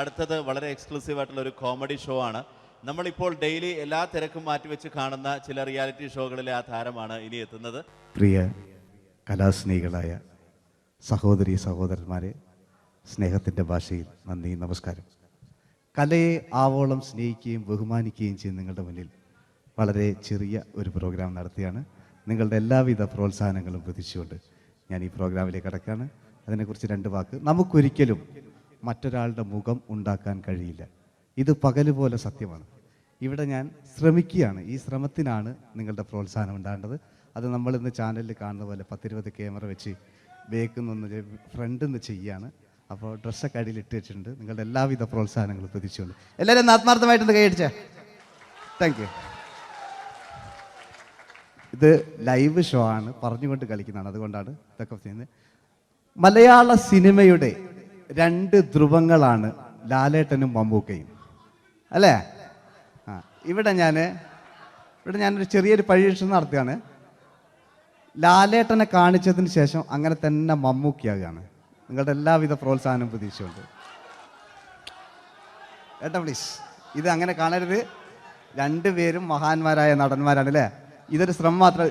അടുത്തത് വളരെ എക്സ്ക്ലൂസീവ് ആയിട്ടുള്ള ഒരു കോമഡി ഷോ ആണ്. നമ്മളിപ്പോൾ ഡെയിലി എല്ലാ തിരക്കും മാറ്റിവെച്ച് കാണുന്ന ചില റിയാലിറ്റി ഷോകളിലെ ആ താരമാണ് ഇനി എത്തുന്നത്. പ്രിയ കലാസ്നേഹികളായ സഹോദരി സഹോദരന്മാരെ, സ്നേഹത്തിൻ്റെ ഭാഷയിൽ നന്ദി, നമസ്കാരം. കലയെ ആവോളം സ്നേഹിക്കുകയും ബഹുമാനിക്കുകയും ചെയ്യുന്ന നിങ്ങളുടെ മുന്നിൽ വളരെ ചെറിയ ഒരു പ്രോഗ്രാം നടത്തിയാണ്. നിങ്ങളുടെ എല്ലാവിധ പ്രോത്സാഹനങ്ങളും പ്രതീക്ഷിച്ചുകൊണ്ട് ഞാൻ ഈ പ്രോഗ്രാമിലേക്ക് കടക്കുകയാണ്. അതിനെക്കുറിച്ച് രണ്ട് വാക്ക്. നമുക്കൊരിക്കലും മറ്റൊരാളുടെ മുഖം ഉണ്ടാക്കാൻ കഴിയില്ല. ഇത് പകല് പോലെ സത്യമാണ്. ഇവിടെ ഞാൻ ശ്രമിക്കുകയാണ്. ഈ ശ്രമത്തിനാണ് നിങ്ങളുടെ പ്രോത്സാഹനം ഉണ്ടാകേണ്ടത്. അത് നമ്മളിന്ന് ചാനലിൽ കാണുന്ന പോലെ 10-20 ക്യാമറ വെച്ച് ബേക്കുന്നൊന്ന് ഫ്രണ്ടിൽ നിന്ന് ചെയ്യുകയാണ്. അപ്പോൾ ഡ്രസ്സൊക്കെ അടിയിൽ ഇട്ട് വെച്ചിട്ടുണ്ട്. നിങ്ങളുടെ എല്ലാവിധ പ്രോത്സാഹനങ്ങളും പ്രതീക്ഷിച്ചുകൊണ്ട് എല്ലാവരും ആത്മാർത്ഥമായിട്ടൊന്ന് കൈയടിച്ചേ. Thank you. ഇത് ലൈവ് ഷോ ആണ്, പറഞ്ഞുകൊണ്ട് കളിക്കുന്നതാണ്, അതുകൊണ്ടാണ് ഇതൊക്കെ ചെയ്യുന്നത്. മലയാള സിനിമയുടെ 2 ധ്രുവങ്ങളാണ് ലാലേട്ടനും മമ്മൂക്കയും, അല്ലേ? ഇവിടെ ഞാനൊരു ചെറിയൊരു പരീക്ഷണം നടത്തുകയാണ്. ലാലേട്ടനെ കാണിച്ചതിന് ശേഷം അങ്ങനെ തന്നെ മമ്മൂക്കയാകുകയാണ്. നിങ്ങളുടെ എല്ലാവിധ പ്രോത്സാഹനം പ്രതീക്ഷിച്ചുകൊണ്ട് ഏട്ടാ പ്ലീസ്, ഇത് അങ്ങനെ കാണരുത്. 2 പേരും മഹാന്മാരായ നടന്മാരാണ്, അല്ലേ? ഇതൊരു ശ്രമം മാത്രം.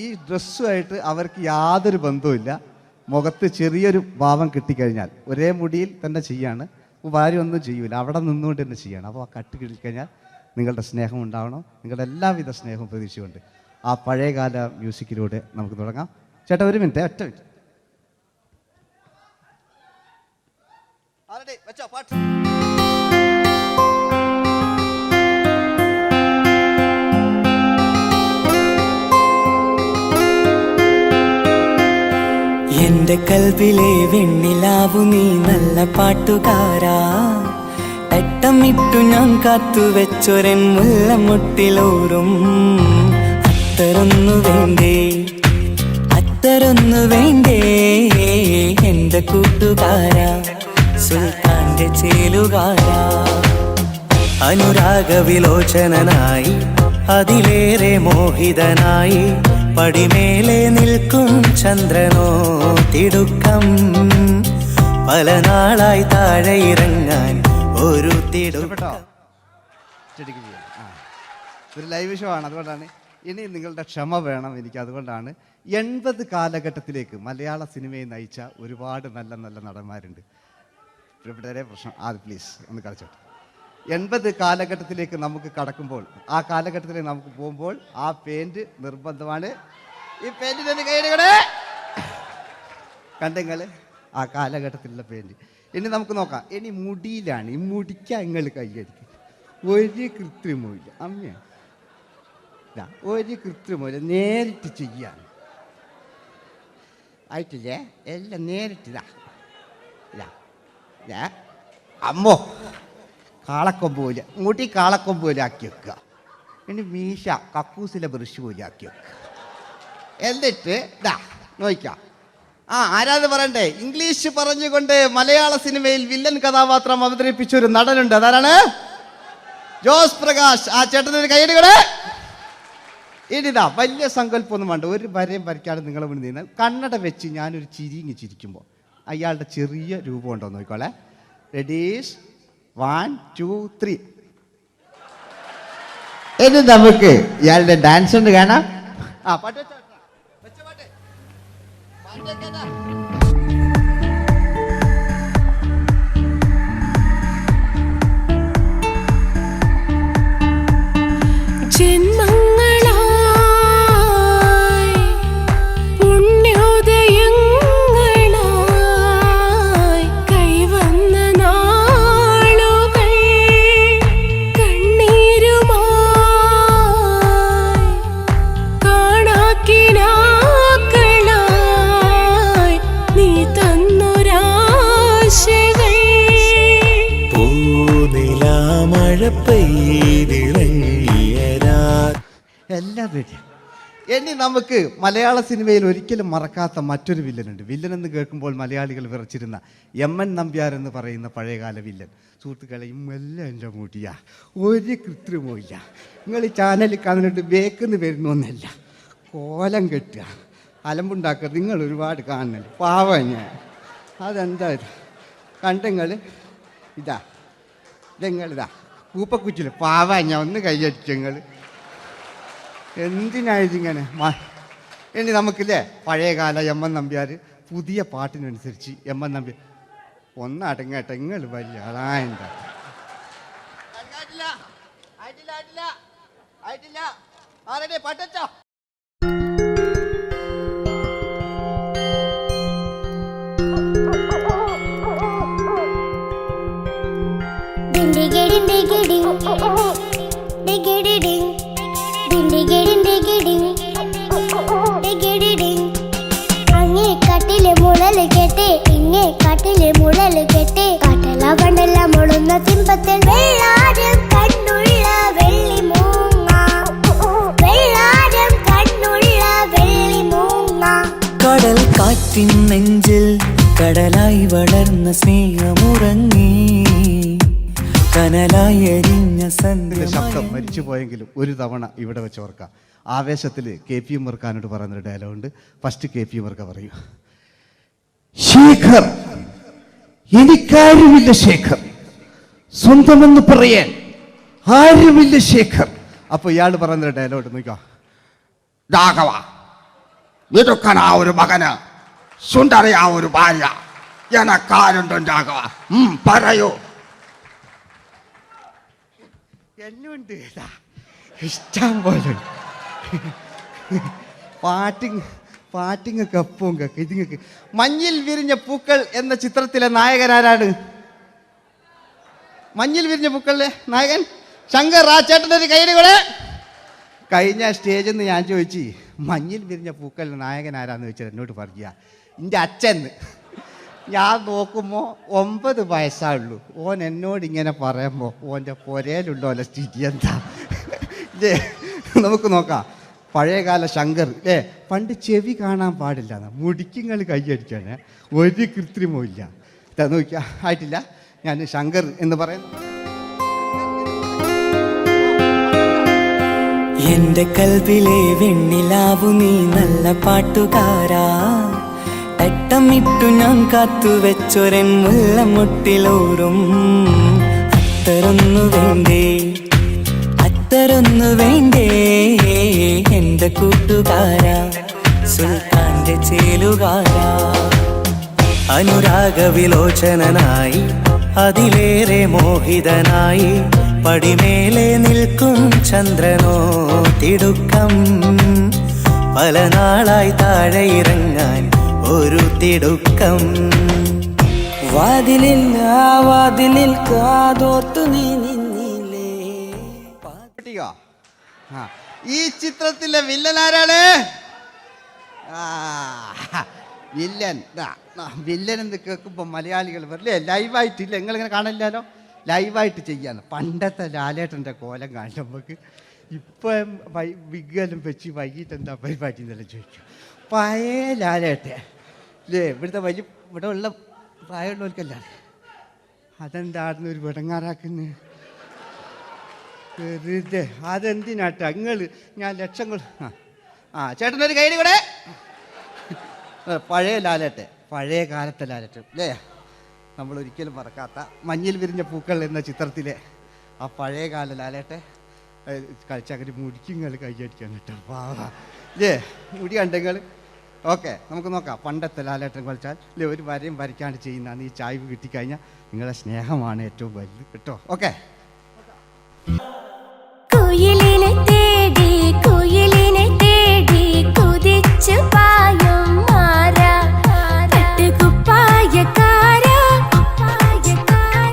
ഈ ഡ്രസ്സുമായിട്ട് അവർക്ക് യാതൊരു ബന്ധവുമില്ല. മുഖത്ത് ചെറിയൊരു ഭാവം കിട്ടിക്കഴിഞ്ഞാൽ ഒരേ മുടിയിൽ തന്നെ ചെയ്യാണ്, ഭാര്യ ഒന്നും ചെയ്യൂല, അവിടെ നിന്നുകൊണ്ട് തന്നെ ചെയ്യണം. അപ്പോൾ ആ കട്ട് കിട്ടിക്കഴിഞ്ഞാൽ നിങ്ങളുടെ സ്നേഹം ഉണ്ടാവണം. നിങ്ങളുടെ എല്ലാവിധ സ്നേഹവും പ്രതീക്ഷിച്ചുകൊണ്ട് ആ പഴയകാല മ്യൂസിക്കിലൂടെ നമുക്ക് തുടങ്ങാം. ചേട്ടാ ഒരു മിനിറ്റ്, ഒറ്റ മിനിറ്റ്. എന്റെ കൽവിലെ വെണ്ണിലാവു നീ നല്ല പാട്ടുകാരാ, തട്ടമിട്ടു ഞാൻ കാത്തുവെച്ചൊരൻ മുല്ലമുട്ടിലോറും. അത്തരൊന്നു വേണ്ടേ എന്റെ കൂട്ടുകാരാ, സുൽത്താന്റെ ചേലുകാരാ. അനുരാഗവിലോചനായി അതിലേറെ മോഹിതനായി പടിമേലെ നിൽക്കും ചന്ദ്രനോ തിടുക്കം. പല നാളായി താഴെ ഇറങ്ങാൻ ഒരു തിടുക്കം. ഒരു ലൈവ് ഷോ ആണ്, അതുകൊണ്ടാണ്. ഇനി നിങ്ങളുടെ ക്ഷമ വേണം എനിക്ക്. അതുകൊണ്ടാണ് 80 കാലഘട്ടത്തിലേക്ക് മലയാള സിനിമയെ നയിച്ച ഒരുപാട് നല്ല നല്ല നടന്മാരുണ്ട്. ഇവിടെ പ്രശ്നം പ്ലീസ് ഒന്ന് കളിച്ചോട്ടെ. 80 കാലഘട്ടത്തിലേക്ക് നമുക്ക് കടക്കുമ്പോൾ, ആ കാലഘട്ടത്തിലേക്ക് നമുക്ക് പോകുമ്പോൾ ആ പെയിന്റ് നിർബന്ധമാണ്. ഈ പെയിന്റിന് കൈയ്യടികളെ കണ്ടെങ്കിൽ ആ കാലഘട്ടത്തിലുള്ള പെയിന്റ്. ഇനി നമുക്ക് നോക്കാം. ഇനി മുടിയിലാണ്. ഈ മുടിക്ക് നിങ്ങൾ കൈയ്യടിക്കും. ഒരു കൃത്രിമമില്ല അമ്മ, ഒരു കൃത്രിമമില്ല, നേരിട്ട് ചെയ്യാൻ ആയിട്ടില്ലേ? എല്ലാം നേരിട്ടിതാ. അമ്മോ കാളക്കൊമ്പ് പോലെ മുടി കാളക്കൊമ്പ് പോലെ ആക്കി വെക്കുക. ഇനി മീശ കക്കൂസിലെ ബ്രഷ് പോലെ ആക്കി വെക്കുക. എന്നിട്ട് നോക്കാം. ആരാത് പറയണ്ടേ? ഇംഗ്ലീഷ് പറഞ്ഞുകൊണ്ട് മലയാള സിനിമയിൽ വില്ലൻ കഥാപാത്രം അവതരിപ്പിച്ച ഒരു നടനുണ്ട്. അതാരാണ്? ജോസ് പ്രകാശ്. ആ ചേട്ടനൊരു കൈയ്യടികളെ. ഇനിതാ വലിയ സങ്കല്പമൊന്നും വേണ്ട, ഒരു വരയും വരയ്ക്കാതെ നിങ്ങളെ മുന്നിൽ നിന്ന് കണ്ണട വെച്ച് ഞാനൊരു ചിരിങ്ങി ചിരിക്കുമ്പോൾ അയാളുടെ ചെറിയ രൂപം ഉണ്ടോ നോക്കിക്കോളെ. റെഡീസ് 1 2 3. ഇനി നമുക്ക് ഇയാളുടെ ഡാൻസ് ഉണ്ട് കാണാം. പാട്ട് വെച്ച പാട്ട് എല്ലാം റെഡി. ഇനി നമുക്ക് മലയാള സിനിമയിൽ ഒരിക്കലും മറക്കാത്ത മറ്റൊരു വില്ലനുണ്ട്. വില്ലൻ എന്ന് കേൾക്കുമ്പോൾ മലയാളികൾ വിറച്ചിരുന്ന MN നമ്പ്യാർ എന്ന് പറയുന്ന പഴയകാല വില്ലൻ. സുഹൃത്തുക്കളെ, എല്ലാം എൻ്റെ മുടിയാ, ഒരു കൃത്രിമമില്ല. നിങ്ങൾ ഈ ചാനലിൽ കാണുന്നിട്ട് ബേക്കെന്ന് വരുന്നൊന്നല്ല, കോലം കെട്ടുക, അലമ്പുണ്ടാക്കുക. നിങ്ങൾ ഒരുപാട് കാണുന്നുണ്ട്. പാവം ഞാൻ. അതെന്താ കണ്ടെങ്കിൽ ഇതാ നിങ്ങളിതാ കൂപ്പക്കുച്ചില് പാവാ ഞാൻ ഒന്ന് കൈയടിച്ചു നിങ്ങൾ എന്തിനായതിങ്ങനെ ഇനി നമുക്കില്ലേ പഴയകാല എം എൻ നമ്പ്യാർ പുതിയ പാട്ടിനനുസരിച്ച് എം എൻ നമ്പ്യാർ ഒന്നടങ്ങട്ടെ നിങ്ങൾ വലിയ ആളായിട്ടാ പാട്ടോ അങ്ങേ കാട്ടിലെ മുളല് കേട്ട് ഇങ്ങേ കാട്ടിലെ മുളല് കേട്ട് കാട്ടല പണ്ടല്ല മുളുന്ന സിംഹത്തിൽ വെള്ളാരം കണ്ണുള്ള വെള്ളി മൂങ്ങ വെള്ളാരം കണ്ണുള്ള വെള്ളി മൂങ്ങ കടൽ കാറ്റിൻ നെഞ്ചിൽ കടലായി വളർന്ന സ്നേഹമുറങ്ങി കനലായി എരിഞ്ഞ ഇതിന്റെ ശബ്ദം സന്ധ്യ മരിച്ചു പോയെങ്കിലും ഒരു തവണ ഇവിടെ വെച്ച് ഓർക്കാം. ആവേശത്തിൽ KP ഉമ്മർഖാനോട് പറയുന്നൊരു ഡയലോഗുണ്ട്. ഫസ്റ്റ് KP ഉമ്മർഖ പറയും, ശേഖർ, എനിക്കാരുമില്ല ശേഖർ, സ്വന്തമെന്ന് പറയാൻ ആരുമില്ല ശേഖർ. അപ്പൊ ഇയാൾ പറയുന്നൊരു ഡയലോഗ് നോക്കാം, രാഘവ, മിടുക്കനാ ഒരു മകന്, സുന്ദരയാ ഒരു ഭാര്യ, എനക്കാരുണ്ടോ രാഘവ, പറയൂ. എന്നുണ്ട് ഇഷ്ടം പോലെ പാട്ടിങ്ങൊക്കെ അപ്പവും കേക്ക് ഇതിങ്ങക്ക്. മഞ്ഞിൽ വിരിഞ്ഞ പൂക്കൾ എന്ന ചിത്രത്തിലെ നായകനാരാണ്? മഞ്ഞിൽ വിരിഞ്ഞ പൂക്കളിലെ നായകൻ ശങ്കർ. ആ ചേട്ടൻ്റെ ഒരു കൈയ്യടി കൂടെ. കഴിഞ്ഞ സ്റ്റേജിൽ നിന്ന് ഞാൻ ചോദിച്ചു, മഞ്ഞിൽ വിരിഞ്ഞ പൂക്കളിലെ നായകൻ ആരാന്ന് ചോദിച്ചത് എന്നോട് പറയുക എൻ്റെ അച്ഛന്ന്. ഞാൻ നോക്കുമ്പോൾ 9 വയസ്സായുള്ളൂ. ഓൻ എന്നോട് ഇങ്ങനെ പറയുമ്പോൾ ഓൻ്റെ പുരയിലുണ്ടോ അല്ല സ്ഥിതി എന്താ ഇല്ലേ? നമുക്ക് നോക്കാം. പഴയകാല ശങ്കർ അല്ലേ, പണ്ട് ചെവി കാണാൻ പാടില്ല, മുടിക്കുങ്ങൾ കൈയടിക്കാണ്, ഒരു കൃത്രിമവും ഇല്ല. നോക്കിയാ ആയിട്ടില്ല. ഞാൻ ശങ്കർ എന്ന് പറയുന്നു. എന്റെ കൽവിലെ വെണ്ണിലാവു നീ നല്ല പാട്ടുകാരാ, തട്ടമിട്ടു ഞാൻ കാത്തുവെച്ചൊരൻ മുല്ലമുട്ടിലോറും. അത്തരൊന്നു വേണ്ടേ, അത്തരൊന്നു വേണ്ടേ എന്റെ കൂട്ടുകാരാ, സുൽത്താന്റെ ചേലുകാരാ. അനുരാഗവിലോചനായി അതിലേറെ മോഹിതനായി പടിമേലെ നിൽക്കും ചന്ദ്രനോ തിടുക്കം. പല നാളായി താഴെ ഇറങ്ങാൻ ഒരു തിടുക്കം. വാതിലിൽ ആ വാതിലിൽ കാതോർത്തു നീ നിന്നില്ലേ. ഈ ചിത്രത്തിലെ വില്ലൻ ആരാണ്? വില്ലൻ വില്ലൻ എന്ന് കേൾക്കുമ്പോൾ മലയാളികൾ വരില്ലേ ലൈവായിട്ടില്ല, നിങ്ങളിങ്ങനെ കാണില്ലല്ലോ, ലൈവായിട്ട് ചെയ്യാന്ന്. പണ്ടത്തെ ലാലേട്ടൻ്റെ കോലം കാണും നമുക്ക്. ഇപ്പം വിഗ്ഗെല്ലാം വെച്ച് വൈകിട്ട് എന്താ പരിപാടി എന്നെല്ലാം ചോദിക്കും. പഴയ ലാലേട്ടെ അല്ലേ, ഇവിടുത്തെ വലിയ ഇവിടെ ഉള്ള പ്രായമുള്ളവർക്കല്ല, അതെന്തായിരുന്നു ഒരു വിടങ്ങാറാക്കുന്നത് വെറുതെ. അതെന്തിനാട്ടാ നിങ്ങൾ? ഞാൻ ലക്ഷങ്ങൾ ചേട്ടനൊരു കൈയ്യടി കൂടെ. പഴയ ലാലേട്ടെ, പഴയ കാലത്തെ ലാലേട്ട് അല്ലേ, നമ്മളൊരിക്കലും മറക്കാത്ത മഞ്ഞിൽ വിരിഞ്ഞ പൂക്കൾ എന്ന ചിത്രത്തിലെ ആ പഴയ കാല ലാലേട്ടെ കളിച്ചങ്ങനെ മുടിക്കുങ്ങൾ കൈയടിക്കാൻ കിട്ടും. വാ ഇല്ലേ, മുടി കണ്ടെങ്കിൽ ഓക്കെ. നമുക്ക് നോക്കാം. പണ്ടത്തെ ലാലേട്ടൻ കളിച്ചാൽ ഇല്ലേ, ഒരു വരയും വരയ്ക്കാണ്ട് ചെയ്യുന്നതാണ്. ഈ ചായ്വ് കിട്ടിക്കഴിഞ്ഞാൽ നിങ്ങളുടെ സ്നേഹമാണ് ഏറ്റവും വലുത് കേട്ടോ. ഓക്കെ. കുയിലിനെ തേടി കുയിലിനെ തേടി കുതിച്ചു പായും മാറാ, പട്ടുകുപ്പായക്കാരാ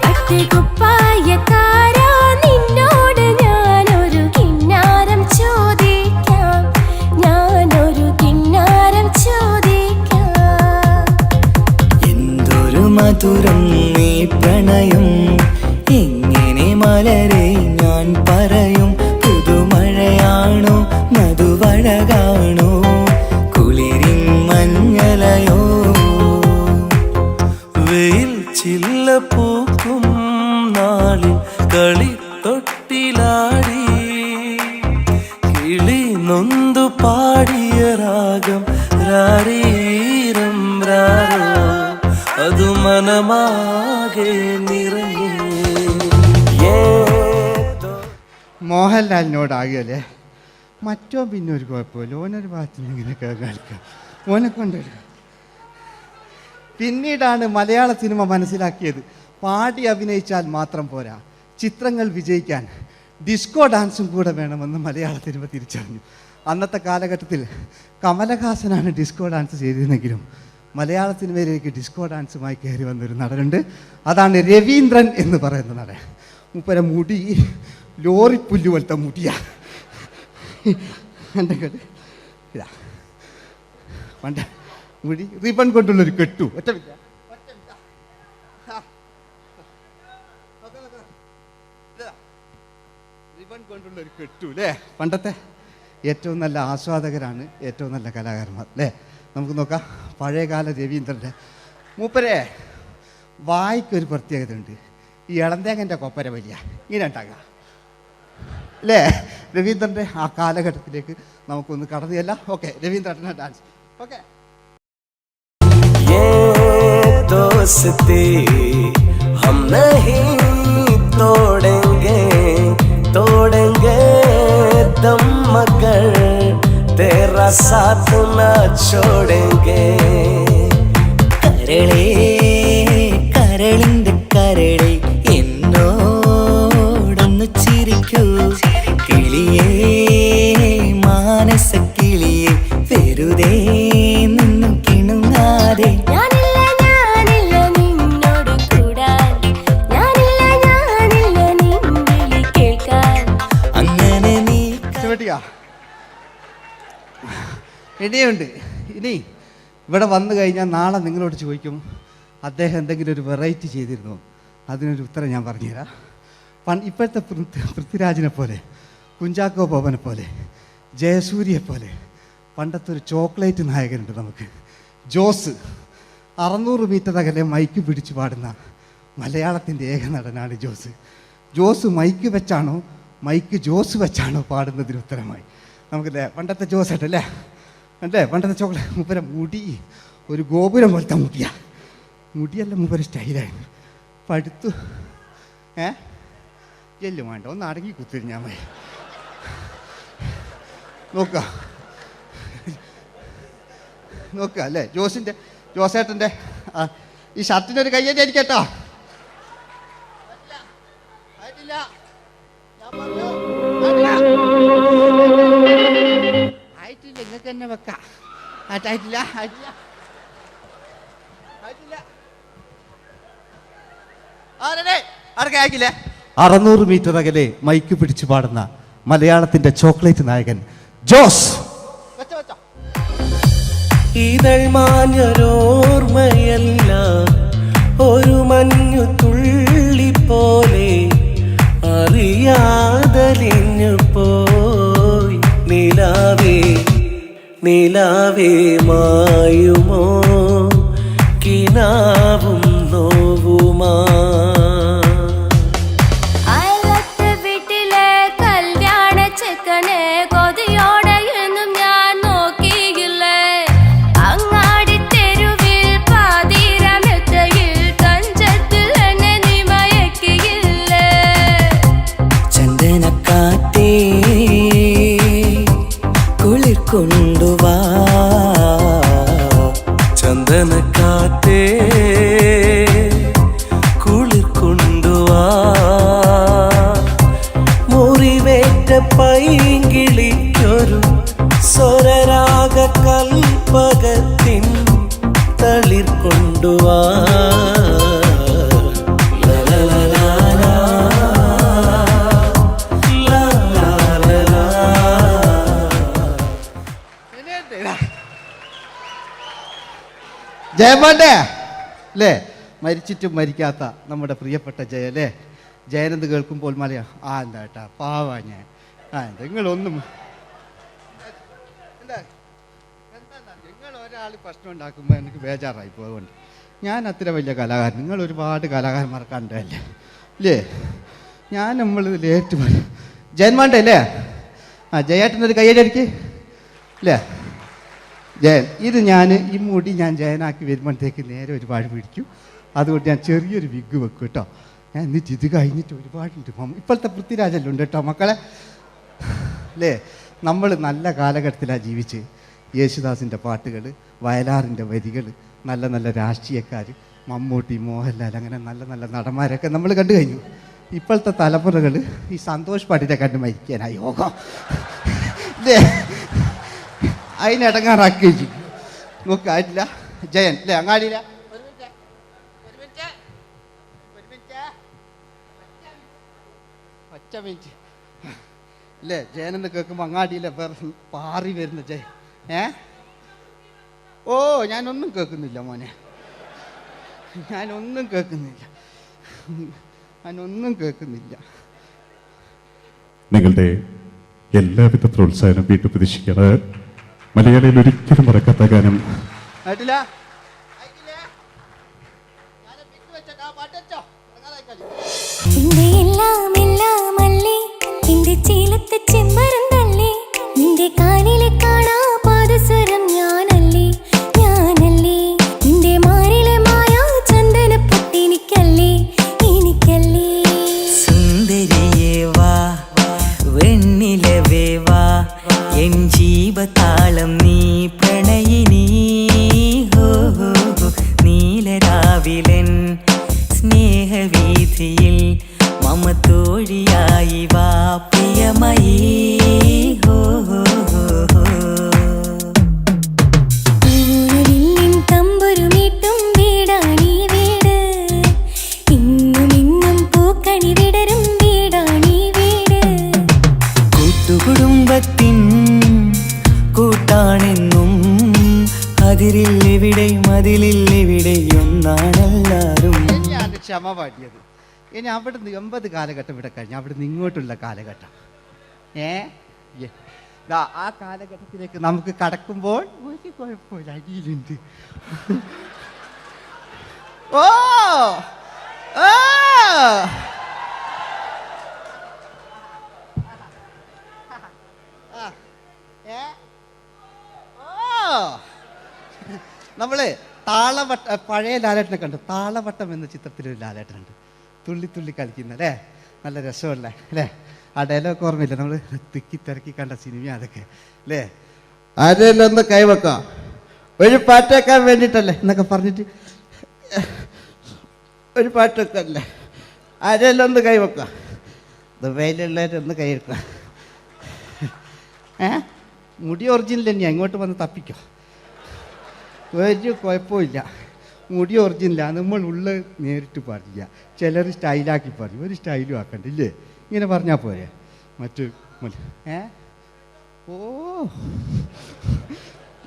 പട്ടുകുപ്പായക്കാരാ, നിന്നോട് ഞാനൊരു കിന്നാരം ചോദിക്കാം, ഞാനൊരു കിന്നാരം ചോദിക്കാം. എന്തൊരു മധുരം നീ പ്രണയം, എങ്ങനെ മലരെ ഞാൻ പറയും. പുതുമഴയാണോ മധുവഴകാണോ കുളിരിൻ മഞ്ഞലയോ. വെയിൽ ചില്ല പൂക്കും നാളിൽ കളി തൊട്ടിലാടി കിളി നൊന്തു പാടിയ രാഗം രാരീരം രാരോ, അത് മനമാകെ നിറഞ്ഞേ. മോഹൻലാലിനോടാകുകയല്ലേ. മറ്റോ പിന്നെ ഒരു കുഴപ്പമില്ല, ഓനൊരു ഭാഗത്ത് ഇങ്ങനെയൊക്കെ കളിക്കാം, ഓനെ കൊണ്ടുവരിക. പിന്നീടാണ് മലയാള സിനിമ മനസ്സിലാക്കിയത് പാടി അഭിനയിച്ചാൽ മാത്രം പോരാ, ചിത്രങ്ങൾ വിജയിക്കാൻ ഡിസ്കോ ഡാൻസും കൂടെ വേണമെന്ന് മലയാള സിനിമ തിരിച്ചറിഞ്ഞു. അന്നത്തെ കാലഘട്ടത്തിൽ കമലഹാസനാണ് ഡിസ്കോ ഡാൻസ് ചെയ്തിരുന്നെങ്കിലും മലയാള സിനിമയിലേക്ക് ഡിസ്കോ ഡാൻസുമായി കയറി വന്നൊരു നടനുണ്ട്. അതാണ് രവീന്ദ്രൻ എന്ന് പറയുന്ന നടൻ. മൂപ്പര മുടി ലോറിപ്പുല്ല് പോലത്തെ മുടിയാ. എൻ്റെ കേട്ട് ഇതാ പണ്ട് മുടി റിബൺ കൊണ്ടുള്ളൊരു കെട്ടു. ഒറ്റ റിബൺ കൊണ്ടുള്ളൊരു കെട്ടു അല്ലേ. പണ്ടത്തെ ഏറ്റവും നല്ല ആസ്വാദകരാണ് ഏറ്റവും നല്ല കലാകാരന്മാർ അല്ലേ. നമുക്ക് നോക്കാം പഴയകാല രവീന്ദ്രൻ്റെ. മൂപ്പരെ വായിക്കൊരു പ്രത്യേകത ഉണ്ട്, ഈ ഇളന്തേങ്ങൻ്റെ കൊപ്പര വലിയ ഇങ്ങനെ ഉണ്ടാകുക അല്ലേ. രവീന്ദ്രൻ്റെ ആ കാലഘട്ടത്തിലേക്ക് നമുക്കൊന്ന് കടന്നുചെല്ല. ഓക്കെ, രവീന്ദ്രൻ്റെ ഡാൻസ്. ഓക്കെ. दोस्ती हम नहीं तोड़ेंगे तोड़ेंगे दम मगर तेरा साथ न छोड़ेंगे കരളേ കരളിന്റെ കരളേ എന്നോടൊന്നു ചിരിക്കൂ കിളിയേ മാനസ കിളിയേ വെറുതെ നിന്നും കിണുങ്ങാതെ ഇനിയുണ്ട്. ഇനി ഇവിടെ വന്നു കഴിഞ്ഞാൽ നാളെ നിങ്ങളോട് ചോദിക്കും അദ്ദേഹം എന്തെങ്കിലും ഒരു വെറൈറ്റി ചെയ്തിരുന്നോ, അതിനൊരു ഉത്തരം ഞാൻ പറഞ്ഞുതരാം. ഇപ്പോഴത്തെ പൃഥ്വിരാജിനെ പോലെ, കുഞ്ചാക്കോ ബോബനെ പോലെ, ജയസൂര്യയെ പോലെ പണ്ടത്തെ ഒരു ചോക്ലേറ്റ് നായകനുണ്ട് നമുക്ക്, ജോസ്. 600 മീറ്റർ അകലെ മൈക്ക് പിടിച്ച് പാടുന്ന മലയാളത്തിൻ്റെ ഏക നടനാണ് ജോസ്. ജോസ് മൈക്ക് വെച്ചാണോ മൈക്ക് ജോസ് വെച്ചാണോ പാടുന്നതിന് ഉത്തരമായി നമുക്കല്ലേ പണ്ടത്തെ ജോസ് ആയിട്ടല്ലേ അല്ലേ. പണ്ടത്തെ ചോക്ലേറ്റ് മൂപ്പര മുടി ഒരു ഗോപുരം പോലത്തെ മുടിയാ. മുടിയല്ല മൂപ്പര സ്റ്റൈലായിരുന്നു. പടുത്തു എല്ലും വേണ്ട, ഒന്ന് അടങ്ങി കുത്തിരിഞ്ഞാൽ മതി. നോക്കുക അല്ലേ ജോസേട്ടൻ്റെ ഈ ഷർട്ടിനൊരു കയ്യടി അടിക്കട്ടോ. ആയിട്ടില്ല, നിങ്ങൾക്ക് തന്നെ വെക്കാം. ആയിട്ടില്ല. 600 മീറ്റർ അകലെ മൈക്ക് പിടിച്ചു പാടുന്ന മലയാളത്തിന്റെ ചോക്ലേറ്റ് നായകൻ ജോസ്. ഇതൾ മാഞ്ഞൊരോർമ്മയല്ല ഒരു മഞ്ഞു തുള്ളി പോലെ അറിയാതലിഞ്ഞു പോയി നിലാവേ മായുമോ കിനാവും നോവുമാ. കൊണ്ടുവാ ചന്ദനക്കാറ്റേ കുളിർ കൊണ്ടുവാ മുറിവേറ്റ പൈങ്കിളിക്കൊരു സ്വരരാഗ കൽപ്പകത്തിൻ തളിർ കൊണ്ടുവാ. ജയമോൻ്റെ അല്ലേ, മരിച്ചിട്ടും മരിക്കാത്ത നമ്മുടെ പ്രിയപ്പെട്ട ജയ അല്ലേ. ജയനെന്ന് കേൾക്കുമ്പോൾ മലയാ എന്താ കേട്ടാ പാവാ ഞാൻ. നിങ്ങളൊന്നും നിങ്ങൾ ഒരാൾ പ്രശ്നം ഉണ്ടാക്കുമ്പോൾ എനിക്ക് ബേജാറായി പോകുന്നുണ്ട്. ഞാൻ അത്ര വലിയ കലാകാരൻ, നിങ്ങൾ ഒരുപാട് കലാകാരന്മാർ കണ്ടല്ലേ അല്ലേ. നമ്മൾ ലേറ്റ് ജയന്മാൻ്റെ അല്ലേ. ജയേട്ടനൊരു കയ്യടിക്ക് അല്ലേ. ജയൻ ഇത് ഈ മുടി ഞാൻ ജയനാക്കി വരുമ്പോഴത്തേക്ക് നേരെ ഒരുപാട് പിടിക്കും. അതുകൊണ്ട് ഞാൻ ചെറിയൊരു വിഗ് വെക്കും കേട്ടോ. എന്നിട്ട് ഇത് കഴിഞ്ഞിട്ട് ഒരുപാടുണ്ട് ഇപ്പോഴത്തെ പൃഥ്വിരാജെല്ലാം ഉണ്ട് കേട്ടോ മക്കളെ അല്ലേ. നമ്മൾ നല്ല കാലഘട്ടത്തിലാണ് ജീവിച്ച്. യേശുദാസിൻ്റെ പാട്ടുകൾ, വയലാറിൻ്റെ വരികൾ, നല്ല നല്ല രാഷ്ട്രീയക്കാർ, മമ്മൂട്ടി, മോഹൻലാൽ, അങ്ങനെ നല്ല നല്ല നടന്മാരൊക്കെ നമ്മൾ കണ്ടു കഴിഞ്ഞു. ഇപ്പോഴത്തെ തലമുറകൾ ഈ സന്തോഷ് പാട്ടിനെ കണ്ട് മരിക്കാനായി യോഗം അല്ലേ, അതിനിടങ്ങാറാക്കി വെച്ചു നോക്കായിട്ടില്ല. ജയൻ അല്ലേ അങ്ങാടിയില്ല ഒറ്റ മിനിറ്റ് അല്ലേ. ജയനെന്ന് കേൾക്കുമ്പോൾ അങ്ങാടിയിലെ വേറെ പാറി വരുന്ന ജയൻ. ഓ ഞാനൊന്നും കേൾക്കുന്നില്ല മോനെ, ഞാനൊന്നും കേൾക്കുന്നില്ല. നിങ്ങളുടെ എല്ലാവിധ പ്രോത്സാഹനം വീണ്ടും പ്രതീക്ഷിക്കാണ്. മലയാളിയിൽ ഒരിക്കലും മറക്കാത്ത ഗാനം ജീവതാളം നീ പ്രണയിനി ഹോ നീലരാവിലൻ സ്നേഹവീഥിയിൽ മമ തോഴിയായി വാ പ്രിയമയീ ഹോ തമ്പുരുമീട്ടും വീടാണീ വീട്, ഇന്നും ഇന്നും പൂക്കണി വിടരും വീടാണീ വീട്. കൂട്ടുകുടുംബത്തിൻ കൂട്ടാണെന്നും അതിരില്ലെവിടെ മതിലില്ലെവിടെ ഒന്നാണെല്ലാരും. ഞാൻ ക്ഷമ പാടിയത്. ഇനി അവിടുന്ന് 80 കാലഘട്ടം ഇവിടെ കഴിഞ്ഞു, അവിടുന്ന് ഇങ്ങോട്ടുള്ള കാലഘട്ടം ആ കാലഘട്ടത്തിലേക്ക് നമുക്ക് കടക്കുമ്പോൾ ഒരു കുഴപ്പമില്ല, അടിയിലുണ്ട്. ഓ നമ്മള് താളവട്ട പഴയ ലാലേട്ടനെ കണ്ടു. താളവട്ടം എന്ന ചിത്രത്തിലൊരു ലാലേട്ടനുണ്ട്, തുള്ളി തുള്ളി കളിക്കുന്ന അല്ലേ, നല്ല രസമുള്ള അല്ലേ. ആ ഡയലോഗ് ഓർമ്മയില്ല, നമ്മൾ തിക്കി തിരക്കി കണ്ട സിനിമ അതൊക്കെ അല്ലേ. ആരെല്ലാം ഒന്ന് കൈവെക്കാം, ഒരു പാട്ടേക്കാൻ വേണ്ടിയിട്ടല്ലേ എന്നൊക്കെ പറഞ്ഞിട്ട് ഒരു പാട്ടൊക്കെ അല്ലേ. ആരെല്ലാം ഒന്ന് കൈവെക്കാം, ദുബൈയിലുള്ളവരൊന്ന് കൈവെക്കാം. മുടി ഒറിജിനൽ തന്നെയാണ്, ഇങ്ങോട്ട് വന്ന് തപ്പിക്കോ, ഒരു കുഴപ്പമില്ല. മുടി ഒറിജിനലാണ്, നമ്മൾ ഉള്ള നേരിട്ട് പറയുക. ചിലർ സ്റ്റൈലാക്കി പറയും, ഒരു സ്റ്റൈലും ആക്കണ്ടില്ലേ, ഇങ്ങനെ പറഞ്ഞാൽ പോരെ. മറ്റു ഓ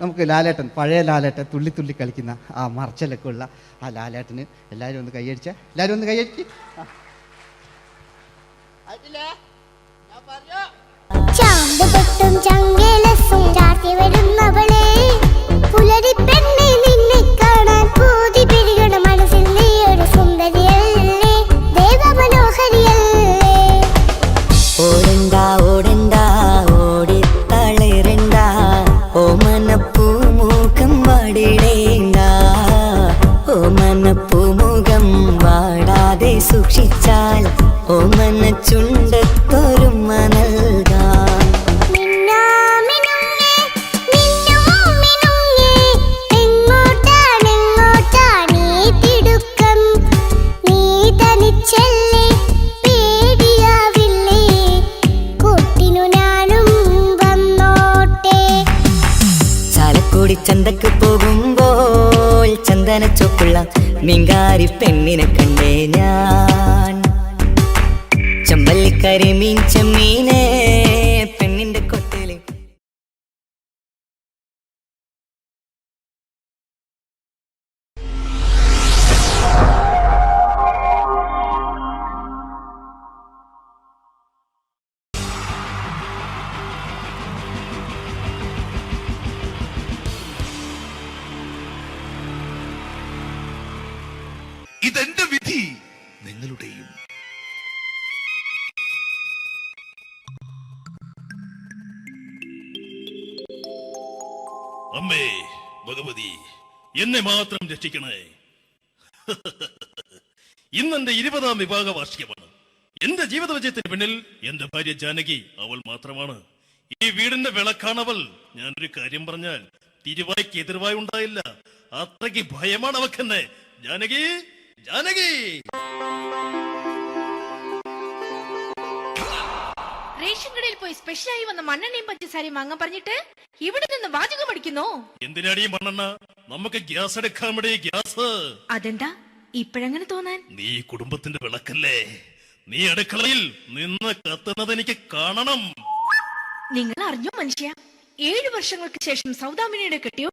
നമുക്ക് ലാലേട്ടൻ, പഴയ ലാലേട്ടൻ, തുള്ളി തുള്ളി കളിക്കുന്ന ആ മറച്ചലൊക്കെ ഉള്ള ആ ലാലേട്ടന് എല്ലാവരും ഒന്ന് കൈയടിച്ച, എല്ലാവരും ഒന്ന് കൈയടിച്ച്. ചാമ്പുപൊട്ടും ചങ്കേലസും ചാർത്തി വരുന്നവളെ, പുലരി പെണ്ണെ നിന്നെ കാണാൻ പൂതി പിരികണ മനസ്സിൽ നീ ഒരു സുന്ദരിയല്ലേ, ദേവമനോഹരിയല്ലേ. ഓടണ്ട ഓടണ്ട ഓടിത്തളരണ്ട, ഓമനപ്പൂമുഖം വാടിടേണ്ട, ഓമനപ്പൂമുഖം വാടാതെ സൂക്ഷിച്ചാൽ ഓമന ചുണ്ടത്തൊരുമ നൽകാം. ചന്തക്ക് പോകുമ്പോൾ ചന്ദന ചോപ്പുള്ള മീൻകാരി പെണ്ണിനെ കണ്ടേ ഞാൻ, ചമ്പല്ലിക്കരി മീൻ ചെമ്മീനെ പെണ്ണിന്റെ കൊട്ടയില്. ഇതെന്റെ വിധി, നിങ്ങളുടെയും. അമ്മേ ഭഗവതി, എന്നെ മാത്രം രക്ഷിക്കണേ. ഇന്ന് എന്റെ 20ാം വിവാഹ വാർഷികമാണ്. എന്റെ ജീവിത വിജയത്തിന് പിന്നിൽ എന്റെ ഭാര്യ ജാനകി അവൾ മാത്രമാണ്. ഈ വീടിന്റെ വിളക്കാണവൾ. ഞാനൊരു കാര്യം പറഞ്ഞാൽ തിരുവായ്ക്ക് എതിർവായി ഉണ്ടായില്ല. അത്രയ്ക്ക് ഭയമാണ് അവക്കെന്നെ. ജാനകി, ജാനകി. റേഷൻ കടയിൽ പോയി സ്പെഷ്യലായി വന്ന മണ്ണെണ്ണയും പഞ്ചസാരയും വാങ്ങാൻ പറഞ്ഞിട്ട് ഇവിടെ നിന്ന് വാചകം അടിക്കുന്നോ? എന്തിനാടി മണ്ണെണ്ണ? നമുക്ക് ഗ്യാസ് എടുക്കാൻ വേണ്ടി ഗ്യാസ്. അതെന്താ ഇപ്പഴങ്ങനെ തോന്നാൻ? നീ കുടുംബത്തിന്റെ വിളക്കല്ലേ. നീ അടുക്കളയിൽ നിന്ന് കത്തുന്നത് എനിക്ക് കാണണം. നിങ്ങൾ അറിഞ്ഞോ മനുഷ്യ, 7 വർഷങ്ങൾക്ക് ശേഷം സൗദാമിനിയുടെ കെട്ടിയോ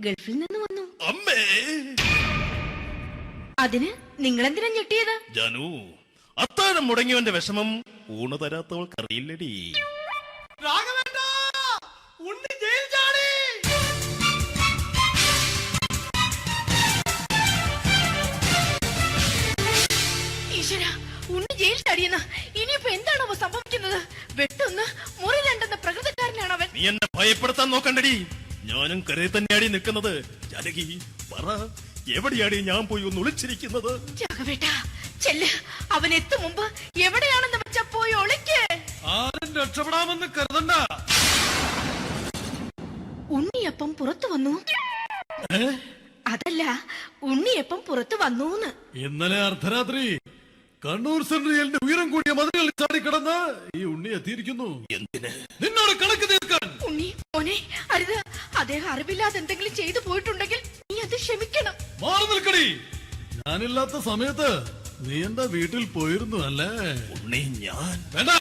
ഗൾഫിൽ നിന്ന് വന്നു. അമ്മേ, അതിന് നിങ്ങൾ എന്തിനാ ഞെട്ടിയത്? ജാനു, അത്താഴം മുടങ്ങിയവന്റെ വിഷമം ഊണ് തരാത്തവൾക്ക് അറിയില്ലടി. ഈശ്വര, ഉണ്ണി ജയിൽ ചാടിയെന്ന്. ഇനിയിപ്പോ എന്താണോ സംഭവിക്കുന്നത്? വെട്ടൊന്ന് മുറി രണ്ടെന്ന പ്രകൃതക്കാരനാണ് അവൻ. നീ എന്നെ ഭയപ്പെടുത്താൻ നോക്കണ്ടടി. ഞാനും കരയിൽ തന്നെയാടി നിൽക്കുന്നത്. ജാനകി, പറ, എവിടെയാടി ഞാൻ പോയി ഒന്ന് ഒളിച്ചിരിക്കുന്നത്? രാഘവേട്ടാ, ചെല്ല്. അവൻ എത്തും മുമ്പ് എവിടെയാണെന്ന് വെച്ചാ പോയി ഒളിക്ക്. ആരും രക്ഷപ്പെടാമെന്ന് കരുതണ്ട. ഉണ്ണിയപ്പം പുറത്തു വന്നു. അതല്ല, ഉണ്ണിയപ്പം പുറത്തു വന്നൂന്ന്. ഇന്നലെ അർദ്ധരാത്രി കണ്ണൂർ സെൻട്രലിന്റെ ഉയരം കൂടിയ മതിലുകളിൽ ചാടിക്കിടന്ന് ഈ ഉണ്ണി എത്തിയിരിക്കുന്നു. എന്തിന്? നിന്നോട് കണക്ക് തീർക്കാൻ. ഉണ്ണി മോനെ, അരുത്. അദ്ദേഹം അറിവില്ലാതെ എന്തെങ്കിലും ചെയ്തു പോയിട്ടുണ്ടെങ്കിൽ നീ അത് ക്ഷമിക്കണം. മാറി നിൽക്കടി. ഞാനില്ലാത്ത സമയത്ത് നീ എന്താ വീട്ടിൽ പോയിരുന്നു അല്ലേ? ഉണ്ണി, ഞാൻ വേണ്ട.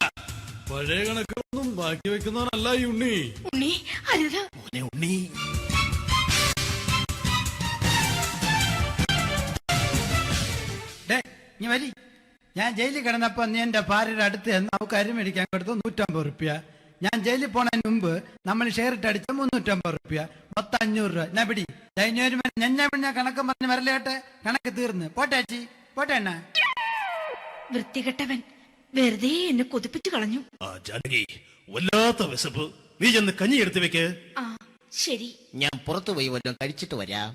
പഴയ കണക്കൊന്നും ബാക്കി വെക്കുന്നവനല്ല ഈ ഉണ്ണി. ഉണ്ണി, അരുത്. മോനെ ഉണ്ണി. ഞാൻ ജയിലിൽ കിടന്നപ്പോ നീ എന്റെ ഭാര്യയുടെ അടുത്ത് നമുക്ക് അരി മേടിക്കാൻ കൊടുത്തു 150 റുപ്യ. ഞാൻ ജയിലിൽ പോണതിന് മുമ്പ് നമ്മൾ ഷെയർ ഇട്ട് അടിച്ച 350 റുപ്യ, മൊത്തം 500 രൂപ. ഞാൻ പിടി ഞാൻ കണക്ക് പറഞ്ഞ് വരലേട്ടെ. കണക്ക് തീർന്ന് പോട്ടെ അച്ചി, പോട്ടെ അണ്ണ. വൃത്തികെട്ടവൻ വെറുതെ എന്നെ കൊതിപ്പിച്ചു കളഞ്ഞു. ജാനകി, വല്ലാത്ത വിശപ്പ്. നീ ചെന്ന് കഞ്ഞി എടുത്തു വെക്ക്. ആ ശരി. ഞാൻ പുറത്തു പോയി വല്ലതും കഴിച്ചിട്ട് വരാം.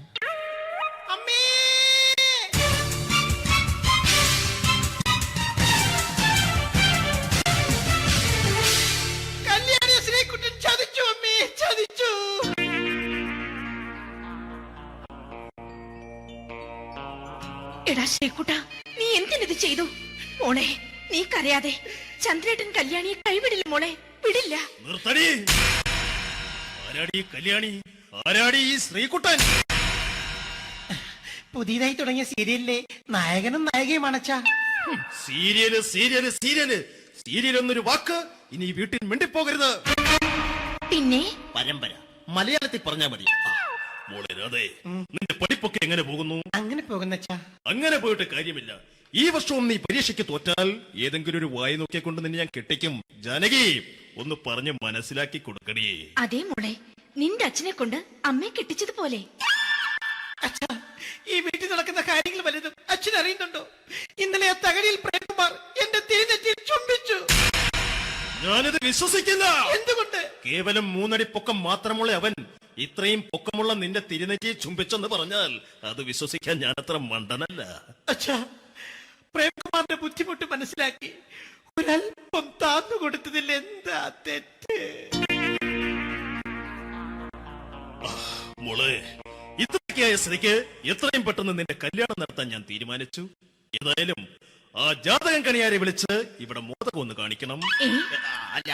എടാ ശ്രീകുട്ടാ, നീ എന്തിനിത് ചെയ്തു? മോളെ, നീ കരയാതെ. ചന്ദ്രേട്ടൻ കല്യാണിയെ കൈവിടില്ല മോളെ, വിടില്ല. നിർത്തടി. ആരാടി കല്യാണി? ആരാടി ഈ ശ്രീകുട്ടൻ? പുതിയതായി തുടങ്ങിയ സീരിയലിലെ നായകനും നായികയും അണച്ചാ. സീരിയല് സീരിയല് സീരിയല് സീരിയൽ എന്നൊരു വാക്ക് ഇനി ഈ വീട്ടിൽ മിണ്ടിപ്പോകരുത്. പിന്നെ പരമ്പര മലയാളത്തിൽ പറഞ്ഞാ മതി. മോളെ രാധേ, നിന്റെ പഠിപ്പൊക്കെ എങ്ങനെ പോകുന്നു? അങ്ങനെ പോകുന്നച്ചാ. അങ്ങനെ പോയിട്ട് കാര്യമില്ല. ഈ വർഷവും നീ പരീക്ഷയ്ക്ക് തോറ്റാൽ ഏതെങ്കിലും ഒരു വായി നോക്കിയെ കൊണ്ട് നിന്നെ ഞാൻ കെട്ടിക്കും. ജാനകി, ഒന്ന് പറഞ്ഞ് മനസ്സിലാക്കി കൊടുക്കണേ. അതേ മോളെ, നിന്റെ അച്ഛനെ കൊണ്ട് അമ്മയെ കെട്ടിച്ചതുപോലെ. അച്ഛാ, ഈ വീട്ടിൽ നടക്കുന്ന കാര്യങ്ങൾ വലുതും അച്ഛൻ അറിയുന്നുണ്ടോ? ഇന്നലെ ആ തകഴിയിൽ പ്രേമകുമാർ എന്റെ തിരുനെറ്റിയിൽ ചുംബിച്ചു. ഞാനിത് വിശ്വസിക്കില്ല. എന്തുകൊണ്ട്? കേവലം 3 അടി പൊക്കം മാത്രമുള്ള അവൻ ഇത്രയും പൊക്കമുള്ള നിന്റെ തിരുനെറ്റിയെ ചുംബിച്ചെന്ന് പറഞ്ഞാൽ അത് വിശ്വസിക്കാൻ ഞാൻ അത്ര മണ്ടനല്ല. അച്ഛാ, പ്രേംകുമാറിന്റെ ബുദ്ധിമുട്ട് മനസ്സിലാക്കി ഒരല്പം താന്നു കൊടുത്തതിൽ എന്താ തെറ്റ്? മോളെ, ഇത്രയ്ക്കായ സ്ഥിതിക്ക് എത്രയും പെട്ടെന്ന് നിന്റെ കല്യാണം നടത്താൻ ഞാൻ തീരുമാനിച്ചു. ഏതായാലും ആ ജാതകം കണിയാരെ വിളിച്ച് ഇവിടെ മോദകം ഒന്ന് കാണിക്കണം. അല്ല,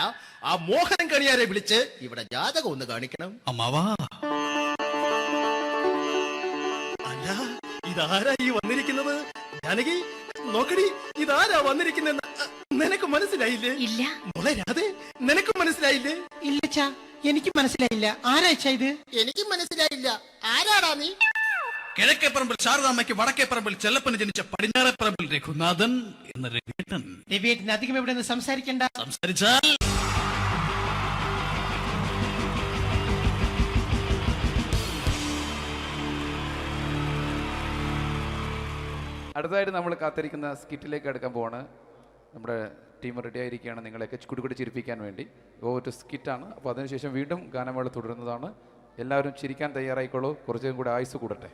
ആ മോഹനം കണിയാരെ വിളിച്ച് ഇവിടെ ജാതകം ഒന്ന് കാണിക്കണം. അമ്മാവാ, അല്ല, ഇതാരാ ഈ വന്നിരിക്കുന്നത്? ജാനകി, നോക്കടി, ഇതാരാ വന്നിരിക്കുന്നെന്ന് നിനക്ക് മനസ്സിലായില്ലേ? ഇല്ല. മോളെ രാധേ, നിനക്ക് മനസ്സിലായില്ലേ? ഇല്ലച്ചാ, എനിക്ക് മനസ്സിലായില്ല. ആരാച്ചാ ഇത്? എനിക്കും മനസ്സിലായില്ല. ആരാടാ നീ? കിഴക്കേപ്പറമ്പിൽ ശാരദാമ്മയ്ക്ക് വടക്കേപ്പറമ്പിൽ ചെല്ലപ്പന് ജനിച്ച പടിഞ്ഞാറേപ്പറമ്പിൽ രഘുനാഥൻ എന്ന രഘുവേട്ടൻ. രവിയേട്ടൻ അധികം ഇവിടെ നിന്ന് സംസാരിക്കണ്ട. സംസാരിച്ചാൽ അടുത്തതായിട്ട് നമ്മൾ കാത്തിരിക്കുന്ന സ്കിറ്റിലേക്ക് അടുക്കാൻ പോവാണ്. നമ്മുടെ ടീം റെഡി ആയിരിക്കുകയാണ് നിങ്ങളെയൊക്കെ കുടുകുടി ചിരിപ്പിക്കാൻ വേണ്ടി. ഒരു സ്കിറ്റാണ്. അപ്പോൾ അതിനുശേഷം വീണ്ടും ഗാനമേള തുടരുന്നതാണ്. എല്ലാവരും ചിരിക്കാൻ തയ്യാറായിക്കോളൂ. കുറച്ചും കൂടെ ആയുസ് കൂടട്ടെ.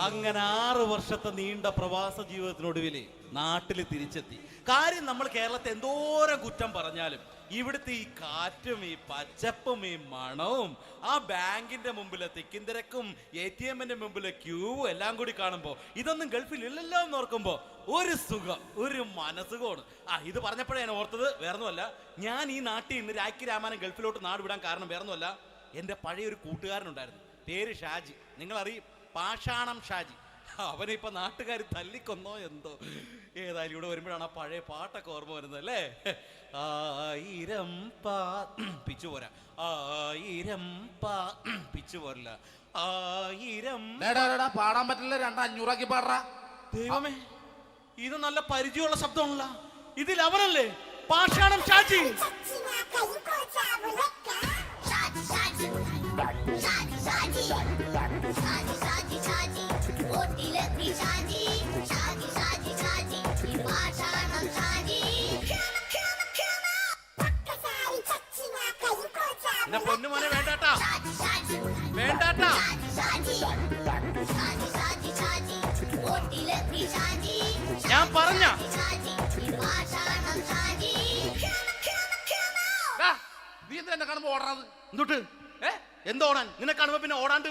അങ്ങനെ 6 വർഷത്തെ നീണ്ട പ്രവാസ ജീവിതത്തിനൊടുവിൽ നാട്ടിൽ തിരിച്ചെത്തി. കാര്യം നമ്മൾ കേരളത്തെ എന്തോരം കുറ്റം പറഞ്ഞാലും ഇവിടുത്തെ ഈ കാറ്റും ഈ പച്ചപ്പും ഈ മണവും ആ ബാങ്കിന്റെ മുമ്പിലെ തിക്കും തിരക്കും ATM-ന്റെ മുമ്പിലെ ക്യൂവും എല്ലാം കൂടി കാണുമ്പോൾ ഇതൊന്നും ഗൾഫിൽ ഇല്ലല്ലോ എന്ന് ഓർക്കുമ്പോൾ ഒരു സുഖം, ഒരു മനസുഖമാണ്. ഇത് പറഞ്ഞപ്പോഴേ ഞാൻ ഓർത്തത് വേറൊന്നുമല്ല, ഞാൻ ഈ നാട്ടിൽ നിന്ന് രാഖി രാമാനം ഗൾഫിലോട്ട് നാട് വിടാൻ കാരണം വേറൊന്നുമല്ല, എൻ്റെ പഴയ ഒരു കൂട്ടുകാരനുണ്ടായിരുന്നു, പേര് ഷാജി. നിങ്ങളറിയും, പാഷാണം ഷാജി. അവനിപ്പോ നാട്ടുകാർ തല്ലിക്കൊന്നോ എന്തോ. ഏതായാലും ഇവിടെ വരുമ്പോഴാണ് ആ പഴയ പാട്ടൊക്കെ ഓർമ്മ വരുന്നത് അല്ലേ. 1000 പിച്ചു പോരാ, 1000 പിച്ചു പോരില്ല, 1000 പാടാൻ പറ്റില്ല, 200 പാടാ. ദൈവമേ, ഇത് നല്ല പരിചയമുള്ള ശബ്ദമാണല്ലോ. ഇതിൽ അവനല്ലേ പാഷാണം ഷാജി? പൊന്നുമോനെ വേണ്ടാട്ടാ, വേണ്ടാട്ടാ. ഞാൻ പറഞ്ഞ നീ എന്തിനാ കാണുമ്പോ ഓടാത്? എന്തൊട്ട് എന്തോടാൻ? നിന്നെ കാണുമ്പോ പിന്നെ ഓടാണ്ട്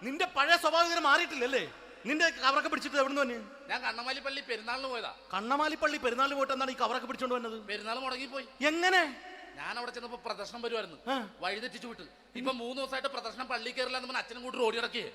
നിന്റെ പഴയ സ്വഭാവം മാറിയിട്ടില്ലല്ലേ? നിന്റെ കവറൊക്കെ പിടിച്ചിട്ട് എവിടുന്ന് തന്നെ? ഞാൻ കണ്ണമാലിപ്പള്ളി പെരുന്നാളിന് പോയതാ. കണ്ണമാലിപ്പള്ളി പെരുന്നാളിന് പോയിട്ട് എന്താണ് ഈ കവറൊക്കെ പിടിച്ചോണ്ട് വന്നത്? പെരുന്നാൾ മുടങ്ങിപ്പോയി. എങ്ങനെ? ഞാൻ അവിടെ ചെന്നപ്പോ പ്രദർശനം വരുമായിരുന്നു, വഴിതെറ്റിച്ചു വിട്ട്. ഇപ്പൊ 3 ദിവസമായിട്ട് പ്രദർശനം പള്ളി കയറില്ല എന്ന് അച്ഛനും കൂട്ടി ഓടി ഇറക്കിയേ.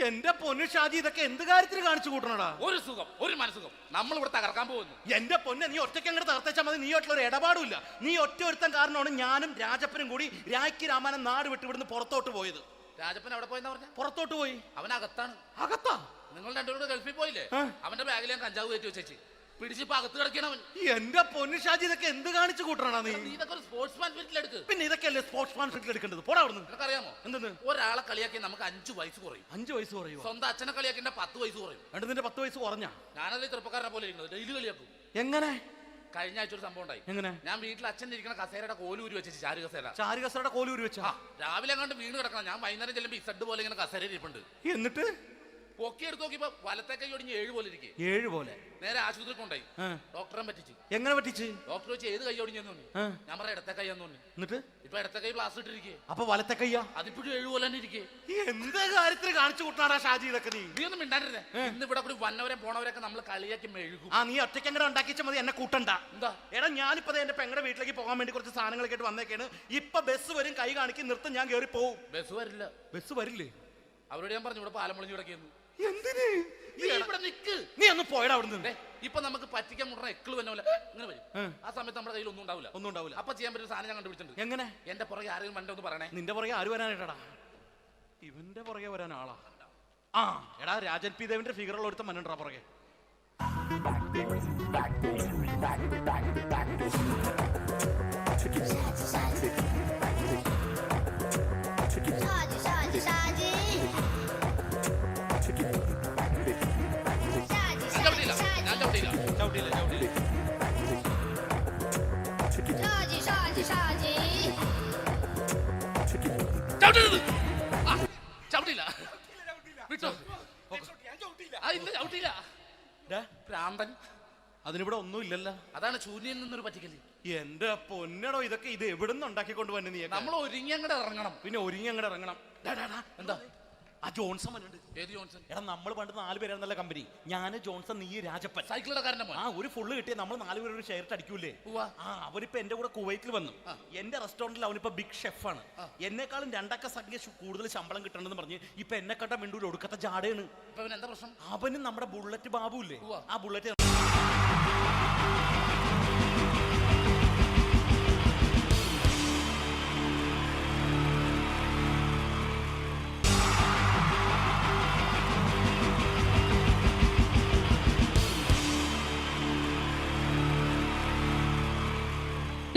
എന്റെ പൊന്നു ഷാജി, ഇതൊക്കെ എന്ത് കാര്യത്തിന് കാണിച്ചു കൂട്ടണടാ? ഒരു സുഖം, ഒരു മനസുഖം. നമ്മൾ ഇവിടെ തകർക്കാൻ പോകുന്നു. എന്റെ പൊന്നെ, നീ ഒറ്റയ്ക്ക് അങ്ങോട്ട് തകർത്തേച്ചാൽ മതി. നീ ആയിട്ടുള്ള ഒരു ഇടപാടില്ല. നീ ഒറ്റ ഒരുത്തൻ കാരണമാണ് ഞാനും രാജപ്പനും കൂടി രാഖി രാമാനം നാട് വിട്ട് ഇവിടുന്ന് പുറത്തോട്ട് പോയത്. രാജപ്പൻ എവിടെ പോയെന്നാ പറഞ്ഞ? പുറത്തോട്ട് പോയി. അവനകത്താണ്. അകത്താ? നിങ്ങൾ രണ്ടുപേരും ഗൾഫിൽ പോയില്ലേ? അവന്റെ ബാഗിൽ ഞാൻ കഞ്ചാവ് കയറ്റി വെച്ചേച്ച് പിടിച്ചിപ്പോ അകത്ത് കിടക്കണം. എന്റെ പൊന്നു ഷാജി, ഇതൊക്കെ എന്ത് കാണിച്ചു കൂട്ടണ നീ? ഇതൊക്കെ ഒരു സ്പോർട്സ്മാൻ ഫീൽഡിൽ എടുക്ക്. പിന്നെ ഇതൊക്കെയല്ലേ സ്പോർട്സ്മാൻ ഫീൽഡിൽ എടുക്കേണ്ടത്? പോടാ അവിടുന്ന്. നിനക്കറിയാമോ എന്തെന്ന്? ഒരാളെ കളിയാക്കി നമുക്ക് 5 വയസ്സ് കുറയും. 5 വയസ്സ് കുറയും? സ്വന്തം അച്ഛനെ കളിയാക്കി 10 വയസ്സ് കുറയും. എന്നിട്ട് നിന്റെ 10 വയസ്സ് കുറഞ്ഞ? ഞാനതിൽ ചെറുപ്പക്കാരനെ പോലെ ഇരിക്കുന്നത്, ഡെയിലി കളിയാക്കും. എങ്ങനെ? കഴിഞ്ഞ ആഴ്ച ഒരു സംഭവം ഉണ്ടായി. എങ്ങനെ? ഞാൻ വീട്ടിൽ അച്ഛൻ ഇരിക്കുന്ന കസേരയുടെ കോലൂരി വെച്ചു. ചാരു കസേരയുടെ കോലൂരി വെച്ചാ? രാവിലെ കണ്ട് വീണ് കിടക്കണം. ഞാൻ വൈകുന്നേരം ചെല്ലുമ്പോ ഇസഡ് പോലെ ഇങ്ങനെ കസേര ഇരിപ്പുണ്ട്. എന്നിട്ട് പൊക്കി എടുത്ത് നോക്കിയപ്പോ വലത്തെ കൈ ഒടിഞ്ഞ് 7 പോലെ ഇരിക്കും. 7 പോലെ? നേരെ ആശുപത്രി കൊണ്ടായി. ഡോക്ടറെ പറ്റിച്ച്. എങ്ങനെ പറ്റിച്ച്? ഡോക്ടർ വെച്ച് ഏത് കൈ ഒടിഞ്ഞെന്ന് തോന്നി. ഞാൻ പറയാം ഇടത്തെ കൈ എന്ന് തോന്നി. എന്നിട്ട് ഇപ്പൊ ഇടത്തെ കൈ പ്ലാസ്റ്റർ ഇട്ടിരിക്കേ. അപ്പൊ വലത്തെ കയ്യാ? അതിപ്പോഴും 7 പോലെ തന്നെ ഇരിക്കേ. എന്ത് കാര്യത്തിന് കാണിച്ചു കൂട്ടാടാ ഷാജി ഇതൊക്കെ? നീ ഒന്നും മിണ്ടാണ്ടിരുന്നേ. ഇന്ന് ഇവിടെ കൂടി വന്നവരെ പോണവരൊക്കെ നമ്മൾ കളിയാക്കി മെഴുകും. നീ ഒറ്റയ്ക്ക് അങ്ങനെ ഉണ്ടാക്കിച്ചാൽ മതി, എന്നെ കൂട്ടണ്ട. എന്താ? എടാ, ഞാനിപ്പോ എന്റെ പെങ്ങളുടെ വീട്ടിലേക്ക് പോകാൻ വേണ്ടി കുറച്ച് സാധനങ്ങളൊക്കെ ആയിട്ട് വന്നേക്കാണ്. ഇപ്പൊ ബസ് വരും, കൈ കാണിക്കും, നിർത്തും, ഞാൻ കയറി പോവും. ബസ് വരില്ല. ബസ് വരില്ലേ? അവരോട് ഞാൻ പറഞ്ഞു ഇവിടെ പാലം പൊളിഞ്ഞു കിടക്കുന്നു. എന്തിന്? നീ ഇവിടെ നിക്ക്. നീ ഒന്ന് പോയടാ അവിടുന്ന്. ഇപ്പൊ നമുക്ക് പറ്റിക്കാൻ മുട്ട എക്കിള് വന്ന പോലെ ഇങ്ങനെ വരും. ആ സമയത്ത് നമ്മുടെ കയ്യിൽ ഒന്നും ഉണ്ടാവില്ല. അപ്പൊ ചെയ്യാൻ പറ്റുന്ന സാധനം ഞാൻ കണ്ടുപിടിച്ചിട്ടുണ്ട്. എങ്ങനെ? എന്റെ പുറകെ ആരെങ്കിലും വണ്ടി ഒന്ന് പറയണേ. നിന്റെ പുറകെ ആര് വരാനായിട്ടാടാ? ഇവന്റെ പുറകെ വരാൻ ആളാ? എടാ, രാജൻ പി ദേവിന്റെ ഫിഗറുള്ള ഒരുത്ത മനുണ്ടാ പുറകെ. അതിനിവിടെ ഒന്നും ഇല്ലല്ലോ. അതാണ് ശൂന്യയിൽ നിന്നൊരു പറ്റിക്കല്. എന്റെ പൊന്നടോ, ഇതൊക്കെ ഇത് എവിടുന്ന് ഉണ്ടാക്കിക്കൊണ്ട് വന്നെ നീ? നമ്മൾ ഒരുങ്ങി അങ്ങോട്ട് ഇറങ്ങണം. പിന്നെ ഒരുങ്ങി അങ്ങോട്ട് ഇറങ്ങണം. എന്താ? ആ ജോൺസൺ മനുണ്ട്. ഏത് ജോൺസൺ? എടാ, നമ്മൾ പണ്ട് 4 പേരായിരുന്നല്ല കമ്പനി. ഞാന്, ജോൺസൺ, നീ, രാജപ്പൻ. സൈക്കിളുടെ കാരന്റെ മോൻ. ഒരു ഫുള്ള് കിട്ടിയ നമ്മൾ 4 പേര് ഒരു ഷെയർ അടിക്കൂലേ? അവനിപ്പോ എന്റെ കൂടെ കുവൈറ്റിൽ വന്നു. എന്റെ റെസ്റ്റോറന്റിൽ അവനിപ്പോ ബിഗ് ഷെഫാണ്. എന്നെക്കാളും 2 അക്ക സംഖ്യ കൂടുതൽ ശമ്പളം കിട്ടണമെന്ന് പറഞ്ഞ് ഇപ്പൊ എന്നെക്കാട്ട മിണ്ടൂര് ഒടുക്കത്തെ ജാടയാണ്. എന്താ പ്രശ്നം? അവന് നമ്മുടെ ബുള്ളറ്റ് ബാബു ഇല്ലേ, ആ ബുള്ളറ്റ്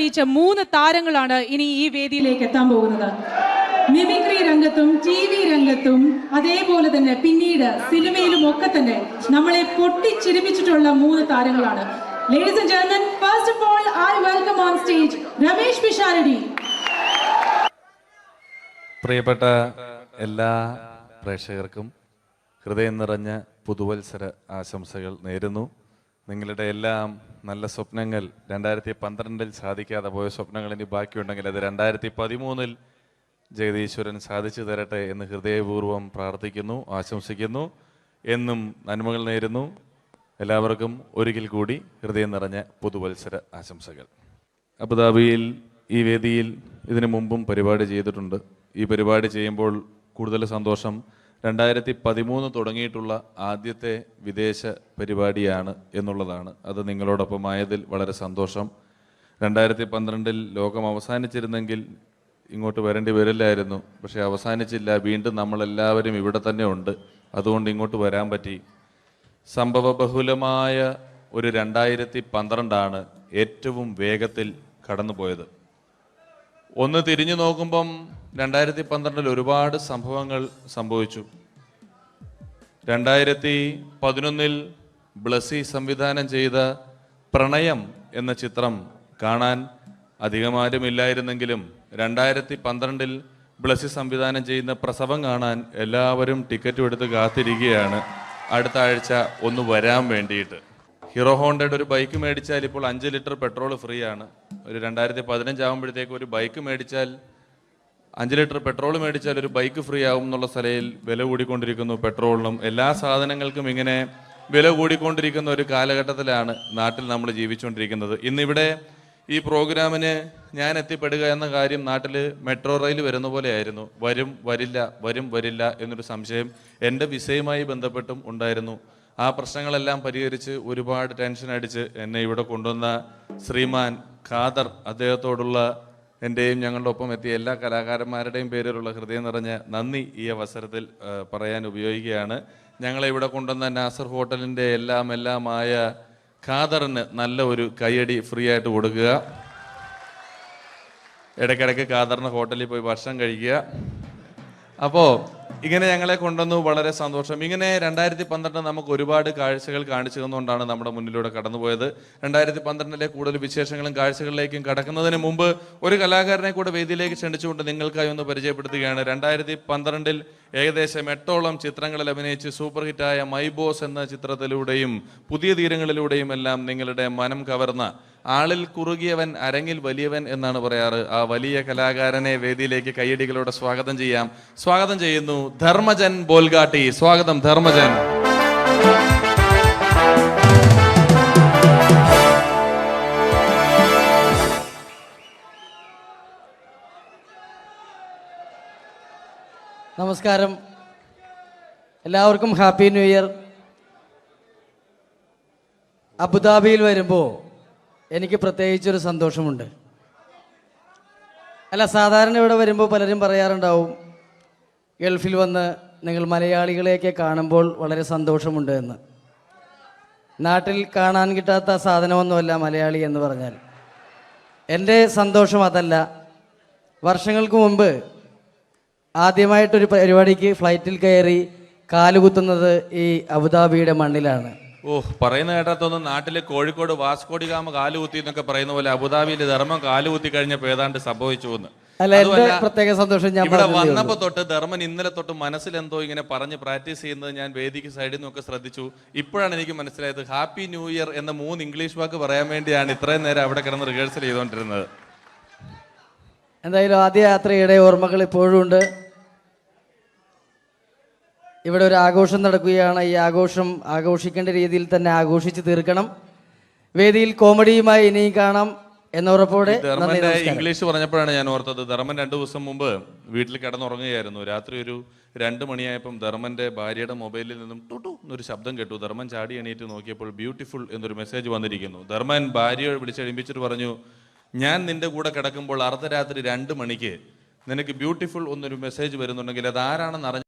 ീച്ച 3 താരങ്ങളാണ് ഇനി ഈ വേദിയിലേക്ക് എത്താൻ പോകുന്നത്. മിമിക്രി രംഗത്തും TV രംഗത്തും അതേപോലെ തന്നെ പിന്നീട് സിനിമയിലും ഒക്കെ തന്നെ നമ്മളെ പൊട്ടിച്ചിരിപ്പിച്ചിട്ടുള്ള 3 താരങ്ങളാണ്. Ladies and gentlemen, first of all, I welcome on stage Ramesh Pisharadi. പ്രിയപ്പെട്ട എല്ലാ പ്രേക്ഷകർക്കും ഹൃദയം നിറഞ്ഞ പുതുവത്സര ആശംസകൾ നേരുന്നു. നിങ്ങളുടെ എല്ലാം നല്ല സ്വപ്നങ്ങൾ 2012 സാധിക്കാതെ പോയ സ്വപ്നങ്ങൾ ഇനി ബാക്കിയുണ്ടെങ്കിൽ അത് 2013 ജഗദീശ്വരൻ സാധിച്ചു തരട്ടെ എന്ന് ഹൃദയപൂർവ്വം പ്രാർത്ഥിക്കുന്നു, ആശംസിക്കുന്നു. എന്നും നന്മകൾ നേരുന്നു. എല്ലാവർക്കും ഒരിക്കൽ കൂടി ഹൃദയം നിറഞ്ഞ പുതുവത്സര ആശംസകൾ. അബുദാബിയിൽ ഈ വേദിയിൽ ഇതിനു മുമ്പും പരിപാടി ചെയ്തിട്ടുണ്ട്. ഈ പരിപാടി ചെയ്യുമ്പോൾ കൂടുതൽ സന്തോഷം 2013 തുടങ്ങിയിട്ടുള്ള ആദ്യത്തെ വിദേശ പരിപാടിയാണ് എന്നുള്ളതാണ്. അത് നിങ്ങളോടൊപ്പമായതിൽ വളരെ സന്തോഷം. 2012 ലോകം അവസാനിച്ചിരുന്നെങ്കിൽ ഇങ്ങോട്ട് വരേണ്ടി വരില്ലായിരുന്നു. പക്ഷേ അവസാനിച്ചില്ല. വീണ്ടും നമ്മളെല്ലാവരും ഇവിടെ തന്നെ ഉണ്ട്. അതുകൊണ്ട് ഇങ്ങോട്ട് വരാൻ പറ്റി. സംഭവബഹുലമായ ഒരു 2012 ഏറ്റവും വേഗത്തിൽ കടന്നുപോയത്. ഒന്ന് തിരിഞ്ഞു നോക്കുമ്പം 2012 ഒരുപാട് സംഭവങ്ങൾ സംഭവിച്ചു. 2011 ബ്ലസി സംവിധാനം ചെയ്ത പ്രണയം എന്ന ചിത്രം കാണാൻ അധികമാരുമില്ലായിരുന്നെങ്കിലും 2012 ബ്ലസി സംവിധാനം ചെയ്യുന്ന പ്രസവം കാണാൻ എല്ലാവരും ടിക്കറ്റും എടുത്ത് കാത്തിരിക്കുകയാണ് അടുത്ത ആഴ്ച ഒന്ന് വരാൻ വേണ്ടിയിട്ട്. ഹീറോ ഹോണ്ടയുടെ ഒരു ബൈക്ക് മേടിച്ചാൽ ഇപ്പോൾ 5 ലിറ്റർ പെട്രോൾ ഫ്രീ ആണ്. ഒരു 2015 ആകുമ്പോഴത്തേക്ക് ഒരു ബൈക്ക് മേടിച്ചാൽ 5 ലിറ്റർ പെട്രോൾ മേടിച്ചാൽ ഒരു ബൈക്ക് ഫ്രീ ആവും എന്നുള്ള സ്ഥലയിൽ വില കൂടിക്കൊണ്ടിരിക്കുന്നു. പെട്രോളിനും എല്ലാ സാധനങ്ങൾക്കും ഇങ്ങനെ വില കൂടിക്കൊണ്ടിരിക്കുന്ന ഒരു കാലഘട്ടത്തിലാണ് നാട്ടിൽ നമ്മൾ ജീവിച്ചുകൊണ്ടിരിക്കുന്നത്. ഇന്നിവിടെ ഈ പ്രോഗ്രാമിന് ഞാൻ എത്തിപ്പെടുക എന്ന കാര്യം നാട്ടിൽ മെട്രോ റെയിൽ വരുന്ന പോലെ ആയിരുന്നു. വരും വരില്ല എന്നൊരു സംശയം എൻ്റെ വിസയുമായി ബന്ധപ്പെട്ടും ഉണ്ടായിരുന്നു. ആ പ്രശ്നങ്ങളെല്ലാം പരിഹരിച്ച് ഒരുപാട് ടെൻഷൻ അടിച്ച് എന്നെ ഇവിടെ കൊണ്ടുവന്ന ശ്രീമാൻ ഖാദർ, അദ്ദേഹത്തോടുള്ള എൻ്റെയും ഞങ്ങളുടെ ഒപ്പം എത്തിയ എല്ലാ കലാകാരന്മാരുടെയും പേരിലുള്ള ഹൃദയം നിറഞ്ഞ നന്ദി ഈ അവസരത്തിൽ പറയാൻ ഉപയോഗിക്കുകയാണ്. ഞങ്ങളെ ഇവിടെ കൊണ്ടുവന്ന നാസർ ഹോട്ടലിൻ്റെ എല്ലാമായ ഖാദറിന് നല്ല ഒരു കയ്യടി ഫ്രീ ആയിട്ട് കൊടുക്കുക. ഇടയ്ക്കിടയ്ക്ക് ഖാദറിന് ഹോട്ടലിൽ പോയി ഭക്ഷണം കഴിക്കുക. അപ്പോൾ ഇങ്ങനെ ഞങ്ങളെ കൊണ്ടുവന്നു, വളരെ സന്തോഷം. ഇങ്ങനെ 2012 നമുക്ക് ഒരുപാട് കാഴ്ചകൾ കാണിച്ചു തന്നുകൊണ്ടാണ് നമ്മുടെ മുന്നിലൂടെ കടന്നുപോയത്. 2012 കൂടുതൽ വിശേഷങ്ങളും കാഴ്ചകളിലേക്കും കടക്കുന്നതിന് മുമ്പ് ഒരു കലാകാരനെ കൂടെ വേദിയിലേക്ക് ക്ഷണിച്ചുകൊണ്ട് നിങ്ങൾക്കായി ഒന്ന് പരിചയപ്പെടുത്തുകയാണ്. 2012 ഏകദേശം 8ഓളം ചിത്രങ്ങളിൽ അഭിനയിച്ച് സൂപ്പർ ഹിറ്റായ മൈ ബോസ് എന്ന ചിത്രത്തിലൂടെയും പുതിയ തീരങ്ങളിലൂടെയും എല്ലാം നിങ്ങളുടെ മനം കവർന്ന, ആളിൽ കുറുകിയവൻ അരങ്ങിൽ വലിയവൻ എന്നാണ് പറയാറ്, ആ വലിയ കലാകാരനെ വേദിയിലേക്ക് കയ്യടികളോടെ സ്വാഗതം ചെയ്യാം. സ്വാഗതം ചെയ്യുന്നു ധർമ്മജൻ ബോൽഗാട്ടി. സ്വാഗതം ധർമ്മജൻ. നമസ്കാരം, എല്ലാവർക്കും ഹാപ്പി ന്യൂ ഇയർ. അബുദാബിയിൽ വരുമ്പോൾ എനിക്ക് പ്രത്യേകിച്ചൊരു സന്തോഷമുണ്ട്. അല്ല, സാധാരണ ഇവിടെ വരുമ്പോൾ പലരും പറയാറുണ്ടാവും, ഗൾഫിൽ വന്ന് നിങ്ങൾ മലയാളികളെയൊക്കെ കാണുമ്പോൾ വളരെ സന്തോഷമുണ്ട് എന്ന്. നാട്ടിൽ കാണാൻ കിട്ടാത്ത സാധനമൊന്നുമല്ല മലയാളി എന്ന് പറഞ്ഞാൽ. എൻ്റെ സന്തോഷം അതല്ല. വർഷങ്ങൾക്ക് മുമ്പ് ആദ്യമായിട്ടൊരു പരിപാടിക്ക് ഫ്ലൈറ്റിൽ കയറി കാലുകുത്തുന്നത് ഈ അബുദാബിയുടെ മണ്ണിലാണ്. പറയുന്ന കേട്ടാത്തൊന്നും നാട്ടിലെ കോഴിക്കോട് വാസ്കോടി ഗാമ കാലുകുത്തി എന്നൊക്കെ പറയുന്ന പോലെ അബുദാബിയിൽ ധർമ്മം കാലുകുത്തി കഴിഞ്ഞപ്പോൾ ഏതാണ്ട് സംഭവിച്ചു എന്ന്. പ്രത്യേക സന്തോഷം. ഞാൻ ഇവിടെ വന്നപ്പോ തൊട്ട് ധർമ്മൻ ഇന്നലെ തൊട്ട് മനസ്സിലെന്തോ ഇങ്ങനെ പറഞ്ഞ് പ്രാക്ടീസ് ചെയ്യുന്നത് ഞാൻ വേദിക്ക് സൈഡിൽ നിന്നൊക്കെ ശ്രദ്ധിച്ചു. ഇപ്പോഴാണ് എനിക്ക് മനസ്സിലായത് ഹാപ്പി ന്യൂ ഇയർ എന്ന 3 ഇംഗ്ലീഷ് വാക്ക് പറയാൻ വേണ്ടിയാണ് ഇത്രയും നേരം അവിടെ കിടന്ന് റിഹേഴ്സൽ ചെയ്തുകൊണ്ടിരുന്നത്. എന്തായാലും ആദ്യ യാത്രയുടെ ഓർമ്മകൾ ഇപ്പോഴും ഉണ്ട്. ഇവിടെ ഒരു ആഘോഷം നടക്കുകയാണ്. ഈ ആഘോഷം ആഘോഷിക്കേണ്ട രീതിയിൽ തന്നെ ആഘോഷിച്ച് തീർക്കണം. വേദിയിൽ കോമഡിയുമായി ഇനിയും കാണാം എന്നുറപ്പോടെ. ധർമ്മന്റെ ഇംഗ്ലീഷ് പറഞ്ഞപ്പോഴാണ് ഞാൻ ഓർത്തത്, ധർമ്മൻ 2 ദിവസം മുമ്പ് വീട്ടിൽ കിടന്നുറങ്ങുകയായിരുന്നു. രാത്രി ഒരു 2 മണിയായപ്പം ധർമ്മന്റെ ഭാര്യയുടെ മൊബൈലിൽ നിന്നും ടുട്ടു എന്നൊരു ശബ്ദം കേട്ടു. ധർമ്മൻ ചാടി എണീറ്റ് നോക്കിയപ്പോൾ ബ്യൂട്ടിഫുൾ എന്നൊരു മെസ്സേജ് വന്നിരിക്കുന്നു. ധർമ്മൻ ഭാര്യയെ വിളിച്ചെഴുപ്പിച്ചിട്ട് പറഞ്ഞു, ഞാൻ നിന്റെ കൂടെ കിടക്കുമ്പോൾ അർദ്ധരാത്രി 2 മണിക്ക് നിനക്ക് ബ്യൂട്ടിഫുൾ എന്നൊരു മെസ്സേജ് വരുന്നുണ്ടെങ്കിൽ അത് ആരാണെന്ന് അറിഞ്ഞു.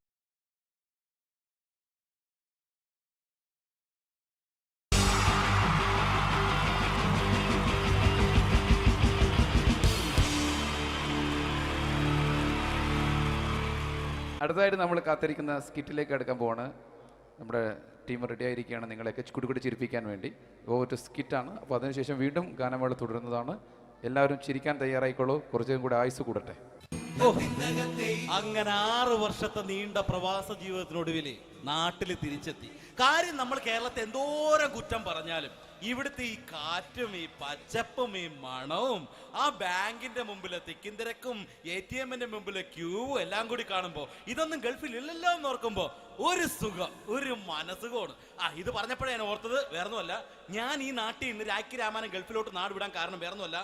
അടുത്തതായിട്ട് നമ്മൾ കാത്തിരിക്കുന്ന സ്കിറ്റിലേക്ക് എടുക്കാൻ പോവാണ്. നമ്മുടെ ടീം റെഡി ആയിരിക്കുകയാണ് നിങ്ങളെയൊക്കെ കുടുകുടി ചിരിപ്പിക്കാൻ വേണ്ടി. ഒരു സ്കിറ്റാണ്. അപ്പോൾ അതിനുശേഷം വീണ്ടും ഗാനമേള തുടരുന്നതാണ്. എല്ലാവരും ചിരിക്കാൻ തയ്യാറായിക്കോളൂ. കുറച്ചും കൂടെ ആയുസ് കൂടട്ടെ. അങ്ങനെ 6 വർഷത്തെ നീണ്ട പ്രവാസ ജീവിതത്തിനൊടുവില് നാട്ടിൽ തിരിച്ചെത്തി. കാര്യം നമ്മൾ കേരളത്തെ എന്തോരം കുറ്റം പറഞ്ഞാലും ഇവിടുത്തെ ഈ കാറ്റും ഈ പച്ചപ്പും ഈ മണവും ആ ബാങ്കിന്റെ മുമ്പിലെ തിക്കും തിരക്കും ATM-ന്റെ മുമ്പിലെ ക്യൂ എല്ലാം കൂടി കാണുമ്പോ ഇതൊന്നും ഗൾഫിൽ ഇല്ലല്ലോ എന്ന് ഓർക്കുമ്പോ ഒരു സുഖം, ഒരു മനസുഖമാണ്. ഇത് പറഞ്ഞപ്പോഴേ ഞാൻ ഓർത്തത് വേറൊന്നുമല്ല, ഞാൻ ഈ നാട്ടിൽ നിന്ന് രാഖി രാമായണം ഗൾഫിലോട്ട് നാട് വിടാൻ കാരണം വേറൊന്നുമല്ല,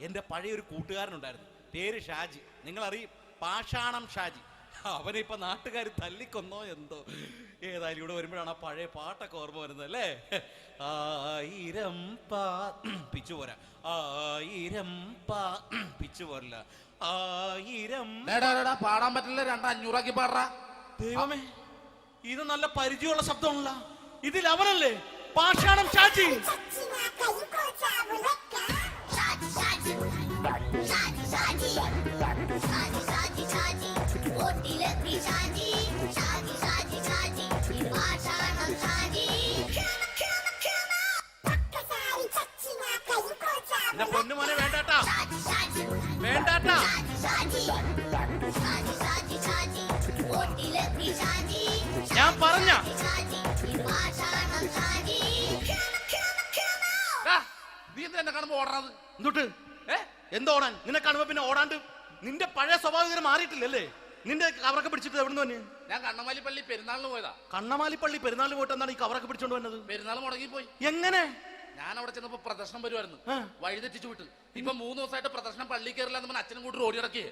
എൻ്റെ പഴയ ഒരു കൂട്ടുകാരനുണ്ടായിരുന്നു, പേര് ഷാജി. നിങ്ങളറിയും, പാഷാണം ഷാജി. അവനിപ്പോ നാട്ടുകാർ തല്ലിക്കൊന്നോ എന്തോ. ഏതായാലും ഇവിടെ വരുമ്പോഴാണ് ആ പഴയ പാട്ടൊക്കെ ഓർമ്മ വരുന്നത് അല്ലേ? 1000 പിച്ചു പോരാ, 1000 പിച്ചു പോരല്ല, 1000 പാടാൻ പറ്റില്ല, 200 പാടാ. ദൈവമേ, ഇത് നല്ല പരിചയമുള്ള ശബ്ദമാണല്ലോ. ഇതിൽ അവനല്ലേ പാഷാണം ഷാജി? എന്റെ പൊന്നുമോനെ വേണ്ടാട്ടാ, വേണ്ടാട്ടാ. ഞാൻ പറഞ്ഞ നീ എന്തിനാ കാണുമ്പോ ഓടാത്? എന്തൊട്ട് എന്തോടാൻ? നിന്നെ കാണുമ്പോ പിന്നെ ഓടാണ്ട് നിന്റെ പഴയ സ്വഭാവം മാറിയിട്ടില്ലല്ലേ? നിന്റെ കവറൊക്കെ പിടിച്ചിട്ട് എവിടെ നിന്ന്? ഞാൻ കണ്ണമാലിപ്പള്ളി പെരുന്നാളിന് പോയതാ. കണ്ണമാലിപ്പള്ളി പെരുന്നാളിന് പോയിട്ട് എന്താണ് ഈ കവറൊക്കെ പിടിച്ചോണ്ട് വന്നത്? പെരുന്നാൾ മുടങ്ങി പോയി. എങ്ങനെ? ഞാൻ അവിടെ ചെന്നപ്പോ പ്രദർശനം വരുമായിരുന്നു, വഴിതെറ്റിച്ചു വിട്ടു. ഇപ്പൊ 3 ദിവസമായിട്ട് പ്രദർശനം പള്ളി കയറില്ല എന്ന് അച്ഛനും കൂട്ടി ഓടി ഇറക്കിയേ.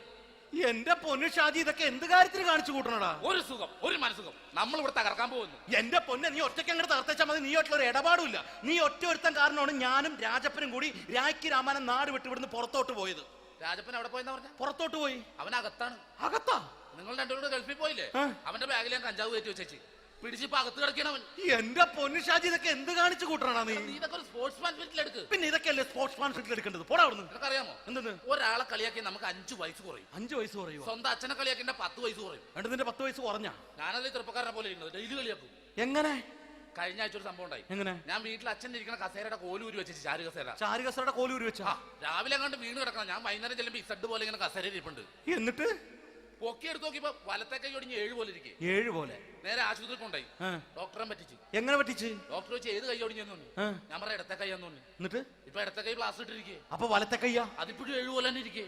എന്റെ പൊന്നു ഷാജി, ഇതൊക്കെ എന്ത് കാര്യത്തിന് കാണിച്ചു കൂട്ടണടാ? ഒരു സുഖം, ഒരു മനസുഖം. നമ്മൾ ഇവിടെ തകർക്കാൻ പോകുന്നു. എന്റെ പൊന്നെ, നീ ഒറ്റയ്ക്ക് അങ്ങോട്ട് തകർത്തേച്ചാൽ മതി. നീ ഒറ്റ ഒരു ഇടപാടുമില്ല. നീ ഒറ്റ ഒരുത്തൻ കാരണമാണ് ഞാനും രാജപ്പനും കൂടി രാഖി രാമായണം നാട് വിട്ട് ഇവിടുന്ന് പുറത്തോട്ട് പോയത്. രാജപ്പൻ എവിടെ പോയെന്നാ പറഞ്ഞ? പുറത്തോട്ട് പോയി. അവനകത്താണ്. അകത്താ? നിങ്ങൾ രണ്ടുപേരും ഗൾഫിൽ പോയില്ലേ? അവന്റെ ബാഗിൽ ഞാൻ കഞ്ചാവ് കയറ്റി വെച്ചേച്ച് പിടിച്ചിപ്പോ അകത്ത് കിടക്കണവൻ. എന്റെ പൊന്നു ഷാജി, ഇതൊക്കെ എന്ത് കാണിച്ചു കൂട്ടണ നീ? ഇതൊക്കെ ഒരു സ്പോർട്സ്മാൻ ഫീൽഡിൽ എടുക്ക്. പിന്നെ ഇതൊക്കെയല്ലേ സ്പോർട്സ്മാൻ ഫീൽഡിൽ എടുക്കേണ്ടത്? പോടാ അവിടുന്ന്. നിനക്കറിയാമോ എന്തെന്ന്? ഒരാളെ കളിയാക്കി നമുക്ക് 5 വയസ്സ് കുറയും. 5 വയസ്സ് കുറയും? സ്വന്തം അച്ഛനെ കളിയാക്കി 10 വയസ്സ് കുറയും. എന്നിട്ട് നിന്റെ 10 വയസ്സ് കുറഞ്ഞ? ഞാനത് ചെറുപ്പക്കാരനെ പോലെ ഇരുന്നത്, ഡെയിലി കളിയാക്കും. എങ്ങനെ? കഴിഞ്ഞ ആഴ്ച ഒരു സംഭവം ഉണ്ടായി. എങ്ങനെ? ഞാൻ വീട്ടിൽ അച്ഛൻ ഇരിക്കുന്ന കസേരയുടെ കോലൂരി വെച്ചു. ചാരു കസേരയുടെ കോലൂരി വെച്ചാ? രാവിലെ അങ്ങോട്ട് വീണ് കിടക്കണം. ഞാൻ വൈകുന്നേരം ചെല്ലുമ്പോ ഈ സെഡ് പോലെ ഇങ്ങനെ കസേര ഇരിപ്പുണ്ട്. എന്നിട്ട് പൊക്കി എടുത്ത് നോക്കിയപ്പോ വലത്തെ കൈ ഒടിഞ്ഞ് 7 പോലെ ഇരിക്കും. 7 പോലെ? നേരെ ആശുപത്രി കൊണ്ടായി. ഡോക്ടറെ പറ്റിച്ചു. എങ്ങനെ പറ്റിച്ച്? ഡോക്ടർ വെച്ച് ഏത് കൈ ഒടിഞ്ഞെന്ന് പറഞ്ഞു. ഞാൻ പറഞ്ഞ ഇടത്തെ കൈയാന്ന് പറഞ്ഞു. എന്നിട്ട് ഇപ്പൊ ഇടത്തെ കൈ പ്ലാസ്റ്റർ ഇട്ടിരിക്കേ. അപ്പൊ വലത്തെ കൈയാ? അതിപ്പോഴും 7 പോലെ തന്നെ ഇരിക്കേ.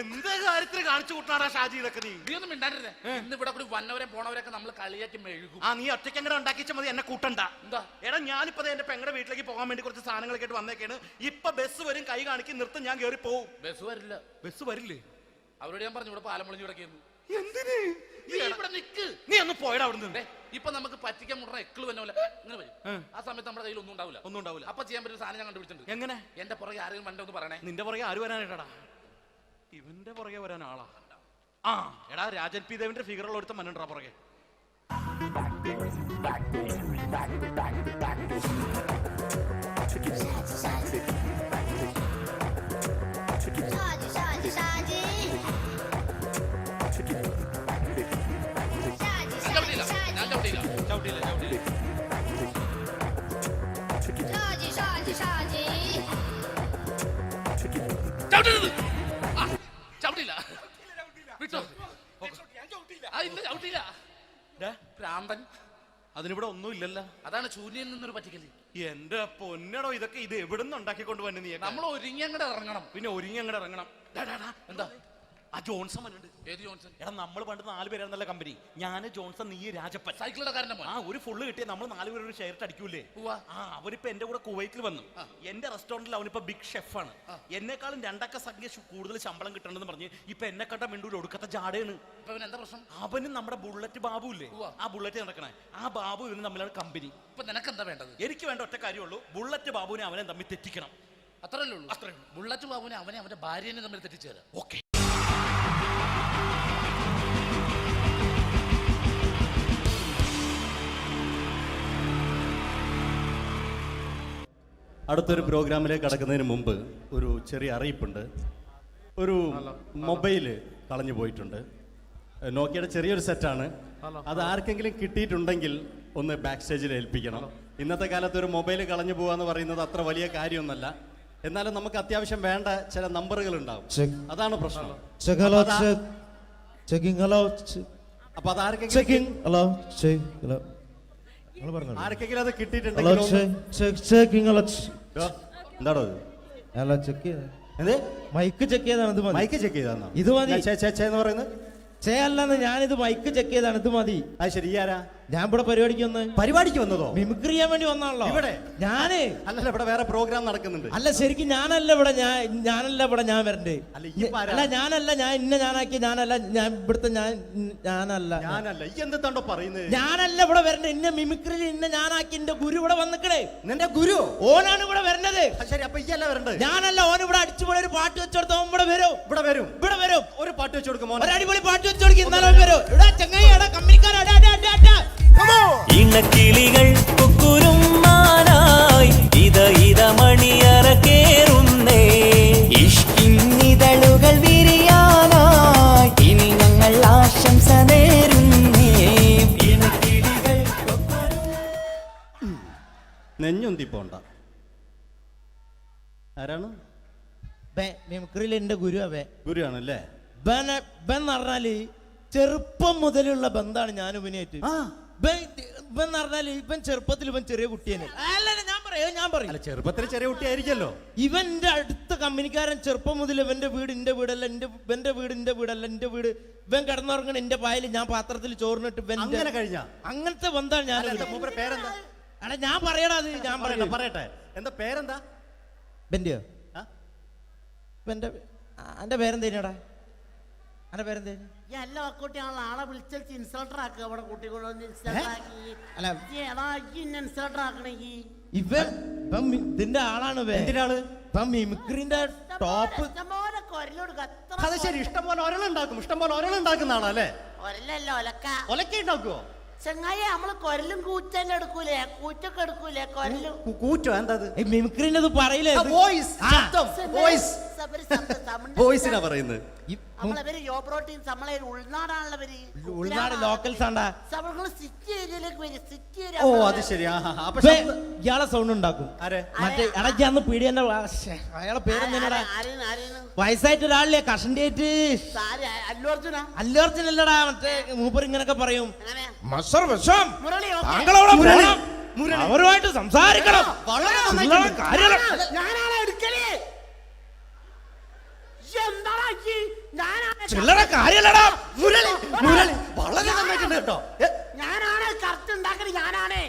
എന്ത് കാര്യത്തിന് കാണിച്ചു കൂട്ടാടാ ഷാജി ഇതൊക്കെ? നീ ഒന്നും മിണ്ടാണ്ടിരുന്നേ. ഇന്ന് ഇവിടെ കൂടി വന്നവരെ പോണവരൊക്കെ നമ്മൾ കളിയാക്കി മെഴുകും. നീ ഒറ്റയ്ക്ക് അങ്ങനെ ഉണ്ടാക്കിച്ച മതി, എന്നെ കൂട്ടണ്ട. എന്താ? എടാ, ഞാനിപ്പോ എന്റെ പെങ്ങളുടെ വീട്ടിലേക്ക് പോകാൻ വേണ്ടി കുറച്ച് സാധനങ്ങളൊക്കെ ആയിട്ട് വന്നേക്കാണ്. ഇപ്പൊ ബസ് വരും, കൈ കാണിക്കും, നിർത്തും, ഞാൻ കയറി പോവും. ബസ് വരില്ല. ബസ് വരില്ലേ? അവരോട് ഞാൻ പറഞ്ഞു ഇവിടെ പാലം പൊളിഞ്ഞു കിടക്കുന്നു. എന്തിന്? ഇവിടെ നിക്ക്. നീ ഒന്ന് പോയടാ അവിടുന്ന്. ഇപ്പൊ നമുക്ക് പറ്റിക്കാൻ മുടണ എക്കിള് വന്ന പോലെ ഇങ്ങനെ വരും. ആ സമയത്ത് നമ്മുടെ കയ്യിൽ ഒന്നും ഉണ്ടാവില്ല. അപ്പൊ ചെയ്യാൻ പറ്റുന്ന സാധനം ഞാൻ കണ്ടുപിടിച്ചിട്ടുണ്ട്. എങ്ങനെ? എന്റെ പുറകെ ആരെങ്കിലും വണ്ടി ഒന്ന് പറയണേ. നിന്റെ പുറകെ ആര് വരാനായിട്ടാ? ഇവന്റെ പുറകെ വരാൻ ആളാ? എടാ, രാജൻ പി ദേവിന്റെ ഫിഗറുള്ള ഒരുത്തം മനുണ്ടാ പുറകെ. അതിനിവിടെ ഒന്നും ഇല്ലല്ലോ. അതാണ് ശൂന്യയിൽ നിന്നൊരു പറ്റിക്കല്. എന്റെ പൊന്നടോ, ഇതൊക്കെ ഇത് എവിടുന്ന് ഉണ്ടാക്കിക്കൊണ്ട് വന്നു നീ? നമ്മൾ ഒരുങ്ങി അങ്ങോട്ട് ഇറങ്ങണം. പിന്നെ ഒരുങ്ങി അങ്ങോട്ട് ഇറങ്ങണം. എന്താ? ആ ജോൺസൺ വന്നിട്ടുണ്ട്. ഏത് ജോൺസൺ? എടാ, നമ്മൾ പണ്ട് 4 പേരായിരുന്നല്ല കമ്പനി. ഞാൻ, ജോൺസൺ, നീ, രാജപ്പൻ. സൈക്കിളുടെ കാരന്റെ മോൻ. ഒരു ഫുള്ള് കിട്ടിയ നമ്മൾ 4 പേര് ഒരു ഷെയർട്ട് അടിക്കൂലേ? അവനിപ്പോ എന്റെ കൂടെ കുവൈറ്റിൽ വന്നു. എന്റെ റെസ്റ്റോറന്റിൽ അവനിപ്പോ ബിഗ് ഷെഫാണ്. എന്നെക്കാളും 2 അക്ക സംഖ്യ കൂടുതൽ ശമ്പളം കിട്ടണമെന്ന് പറഞ്ഞ് ഇപ്പൊ എന്നെ കണ്ട മിണ്ടൂര് ഒടുക്കത്തെ ജാടയാണ്. എന്താ പ്രശ്നം? അവനും നമ്മുടെ ബുള്ളറ്റ് ബാബു ഇല്ലേ, ആ ബുള്ളറ്റ് നടക്കണേ, ആ ബാബു ഇവനും തമ്മിലാണ് കമ്പനി. ഇപ്പൊ നിനക്ക് എന്താ വേണ്ടത്? എനിക്ക് വേണ്ട ഒറ്റ കാര്യമുള്ളൂ, ബുള്ളറ്റ് ബാബുവിനെ അവനെ തമ്മിൽ തെറ്റിക്കണം. അത്രയല്ലേ ഉള്ളൂ? ബുള്ളറ്റ് ബാബുവിനെ അവന്റെ ഭാര്യനെ തമ്മിൽ തെറ്റിച്ചേരാം. ഓക്കെ. അടുത്തൊരു പ്രോഗ്രാമിലേക്ക് കടക്കുന്നതിന് മുമ്പ് ഒരു ചെറിയ അറിയിപ്പുണ്ട്. ഒരു മൊബൈല് കളഞ്ഞു പോയിട്ടുണ്ട്. നോക്കിയുടെ ചെറിയൊരു സെറ്റാണ്. അത് ആർക്കെങ്കിലും കിട്ടിയിട്ടുണ്ടെങ്കിൽ ഒന്ന് ബാക്ക് സ്റ്റേജിൽ ഏൽപ്പിക്കണം. ഇന്നത്തെ കാലത്ത് ഒരു മൊബൈൽ കളഞ്ഞു പോകാന്ന് പറയുന്നത് അത്ര വലിയ കാര്യമൊന്നുമല്ല. എന്നാലും നമുക്ക് അത്യാവശ്യം വേണ്ട ചില നമ്പറുകൾ ഉണ്ടാവും. അതാണ് പ്രശ്നം. ചെക്കിംഗ് ഹലോ അപ്പൊ അത് ആർക്കെങ്കിലും ചെക്കിംഗ് ഹലോ ഹലോ നിങ്ങൾ പറഞ്ഞു ആർക്കെങ്കിലും അത് ഹലോ കിട്ടിയിട്ടുണ്ടെങ്കിൽ ചെക്കിംഗ് ഹലോ എന്താണോ അത്? ഹലോ ചെക്ക് ചെയ്ത എന്ത് മൈക്ക് ചെക്ക് ചെയ്താണ് ഇത് മതി മൈക്ക് ചെക്ക് ചെയ്താന്നോ? ഇത് മതി എന്ന് പറയുന്നത് ചെയ്യല്ലെന്ന് ഞാനിത് മൈക്ക് ചെക്ക് ചെയ്താണ് ഇത് മതി. അത് ശരി. ആരാ? ഞാൻ ഇവിടെ പരിപാടിക്ക് വന്ന് പരിപാടിക്ക് വന്നതോ? മിമിക്രി ചെയ്യാൻ വേണ്ടി വന്നാണല്ലോ ഇവിടെ. ഞാന് അല്ലല്ല, ഇവിടെ വേറെ പ്രോഗ്രാം നടക്കുന്നുണ്ട്. അല്ല ശരിക്കും ഞാനല്ല ഇവിടെ ഞാൻ വരണ്ടേ. അല്ല ഞാനല്ല, ഞാൻ ഇന്ന ഞാനാക്കി ഞാനല്ല, ഞാൻ ഇവിടുത്തെ ഞാനല്ല ഈ എന്തെത്താണ്ടോ പറയുന്നത്? ഞാനല്ല ഇവിടെ വരണ്ടേ. ഇന്ന മിമിക്രിയിൽ ഇന്ന ഞാനാക്കി എന്റെ ഗുരു ഇവിടെ വന്നിക്കണേ. നിന്റെ ഗുരു ഓനാണ് ഇവിടെ വരണത്. ശരി, അപ്പൊ ഈ അല്ല വരണ്ടേ? ഞാനല്ല. ഓൻ ഇവിടെ അടിച്ചുപൊളി ഒരു പാട്ട് വെച്ചെടുത്ത ഓൻ ഇവിടെ വരും. ഇവിടെ വരും. ഒരു പാട്ട് വെച്ചു കൊടുക്കും. ഒരു അടിപൊളി പാട്ട് വെച്ചു കൊടുക്കും. ഇന്നാലും വരും. ഇവിടെ ചങ്ങായി കമ്പനിക്കാരാ. ഇണക്കിളികൾ കുക്കുരുമാനായി ഇത മണിയറ കേറുന്നേ. ഇഷ്കിന്നിതളുകൾ വിരിയാനായി ഇനി ഞങ്ങൾ ആശംസ നേരുന്നേ. ഇണക്കിളികൾ നെഞ്ഞുന്തി പോണ്ട. ആരാണ്? മിമിക്രിയിൽ എന്റെ ഗുരു അവേ. ഗുരുവാണല്ലേ? ബൻ പറഞ്ഞാല് ചെറുപ്പം മുതലുള്ള ബന്ധാണ് ഞാൻ ഇവനായിട്ട്. ഇവൻ പറഞ്ഞാല് ഇവൻ ചെറുപ്പത്തിൽ ഇവൻ ചെറിയ കുട്ടിയാണ്. ഞാൻ പറയും ചെറുപ്പത്തിൽ ചെറിയ കുട്ടിയായിരിക്കല്ലോ. ഇവന്റെ അടുത്ത കമ്പനിക്കാരൻ ചെറുപ്പം മുതൽ ഇവന്റെ വീട് എന്റെ വീടല്ല, ഇവന്റെ വീട് എന്റെ വീടല്ല, എന്റെ വീട് ഇവൻ കിടന്നുറങ്ങണ എന്റെ പായൽ ഞാൻ പാത്രത്തിൽ ചോറിനിട്ട് അങ്ങനത്തെ ബന്ധാണ് ഞാൻ. പേരെന്താ? അല്ല ഞാൻ പറയടാ, അത് ഞാൻ പറയട്ടെ. എന്താ പേരെന്താ? ബെന്റെയോ? എന്റെ പേരെന്തേനാടാ? എന്റെ പേരെന്തേനു? എല്ലാ കുട്ടിയാണല്ലോ ആളെ വിളിച്ചാൽ ഇൻസൾട്ടർ ആക്കുക. അവിടെ കുട്ടികളൊന്ന് ഇൻസൾട്ടർ ആക്കണെങ്കി ഇതിന്റെ ആളാണ്. മിമിക്രിന്റെ ടോപ്പ്. അത് ശരി. ഇഷ്ടംപോലെ ഒരളുണ്ടാക്കുന്ന ആളല്ലേ? ഒരലല്ലോ ഒലക്ക ഉണ്ടാക്കുവോ? ചെങ്ങായി നമ്മള് കൊരലും കൂറ്റന്നെ എടുക്കൂലേ? കൂറ്റൊക്കെ എടുക്കൂലേ? കൊരലും കൂറ്റോ? എന്താ മിമിക്രിന്റെ പറയില്ലേ? വോയിസിനാ പറയുന്നത്. നമ്മളവര് യോപ്രോട്ടീൻ നമ്മളെ ഉൾനാടാണുള്ളവര്. ഉൾനാട് ലോക്കൽസ് ആണ്ടാ. സിറ്റി ഏരിയയിലേക്ക് വരും. സിറ്റി ഓ അത് ശരി. ഇയാളെ സൗണ്ട് ഉണ്ടാക്കും. മറ്റേ ഇടയ്ക്ക് പീഡിയന്റെ അയാളെ പേരെന്താ? വയസ്സായിട്ട് ഒരാളില്ലേ കഷന്റെ ആയിട്ട്? അല്ലു അർജുൻ അല്ലടാ. മറ്റേ മൂപ്പർ ഇങ്ങനൊക്കെ പറയും. അവരുമായിട്ട് സംസാരിക്കണം. ചില്ലറ കാര്യല്ലടാ. വളരെ നന്നായിട്ടുണ്ട് കേട്ടോ. ഞാനാണ് കറക്റ്റ് ഉണ്ടാക്കല്. ഞാനാണ്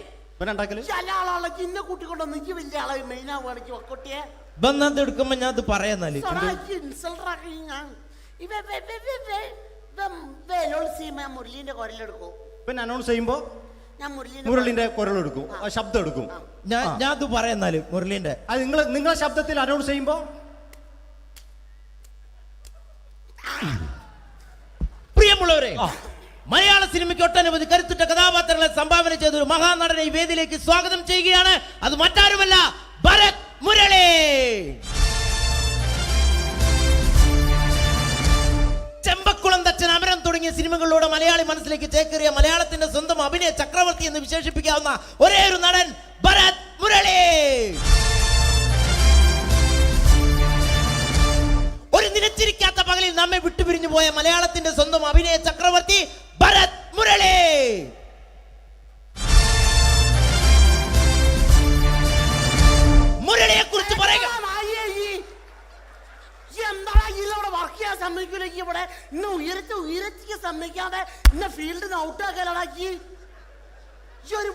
ഇന്ന കൂട്ടിക്കൊണ്ടോ നിക്ക് വലിയ ആളെ മെയിൻ ആവുകയാണെങ്കിൽ ഒക്കൊട്ടിയെ ബന്ധത്തെ എടുക്കുമ്പോ ഞാൻ അത് പറയാന്നാല് മുരളീന്റെ കുരലെടുക്കും. പിന്നെ അനൗൺസ് ചെയ്യുമ്പോ മുരളിന്റെ കുരലെടുക്കും, ശബ്ദം എടുക്കും. ഞാൻ അത് പറയാന്നാല് മുരളീന്റെ നിങ്ങളെ ശബ്ദത്തിൽ അനൗൺസ് ചെയ്യുമ്പോ പ്രിയമുള്ളവരെ, മലയാള സിനിമയ്ക്ക് ഒട്ടനവധി കരുത്തുറ്റ കഥാപാത്രങ്ങളെ സംഭാവന ചെയ്ത ഒരു മഹാനടനെ ഈ വേദിയിലേക്ക് സ്വാഗതം ചെയ്യുകയാണ്. അത് മറ്റാരുമല്ല, ഭരത് മുരളി. ചെമ്പക്കുളം തച്ചൻ, അമരം തുടങ്ങിയ സിനിമകളിലൂടെ മലയാളി മനസ്സിലേക്ക് ചേക്കേറിയ മലയാളത്തിന്റെ സ്വന്തം അഭിനയ ചക്രവർത്തി എന്ന് വിശേഷിപ്പിക്കാവുന്ന ഒരേ ഒരു നടൻ ഭരത് മുരളി. ഒരു നിലച്ചിരിക്കാത്ത പകലിൽ നമ്മെ വിട്ടുപിരിഞ്ഞു പോയ മലയാളത്തിന്റെ സ്വന്തം അഭിനയ ചക്രവർത്തി ഭരത് മുരളി. മുരളിയെ കുറിച്ച് പറയുക. വർക്ക് ചെയ്യാൻ സമ്മതിക്കൂലേക്ക് ഇവിടെ ഇന്ന് ഉയരത്തിക്ക് സമ്മതിക്കാതെ ഇന്ന ഫീൽഡിന് ഔട്ടാക്കലാക്കി ഒരു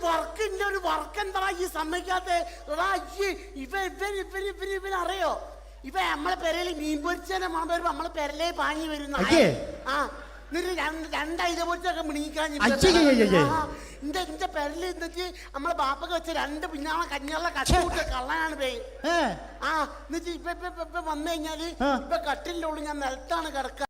വർക്ക് എന്താ ഈ സമ്മതിക്കാത്ത ഇവനറിയോ? ഇപ്പൊ നമ്മളെ പെരയിൽ മീൻ പൊരിച്ചതിനെ മണം വരുമ്പോ നമ്മളെ പെരലേ പാഞ്ഞു വരുന്ന രണ്ടൈതപൊരിച്ചൊക്കെ മിണിക്കാൻ എന്റെ പെരല് എന്നിട്ട് നമ്മളെ ബാപ്പൊക്കെ വെച്ച രണ്ട് പിന്നാളെ കഞ്ഞുള്ള കട്ടുകൂട്ട കള്ളനാണ് പേ. എന്നിട്ട് ഇപ്പൊ വന്നു കഴിഞ്ഞാല് ഇപ്പൊ കട്ടിലിന്റെ ഉള്ളിൽ ഞാൻ നിലത്താണ് കിടക്കുക.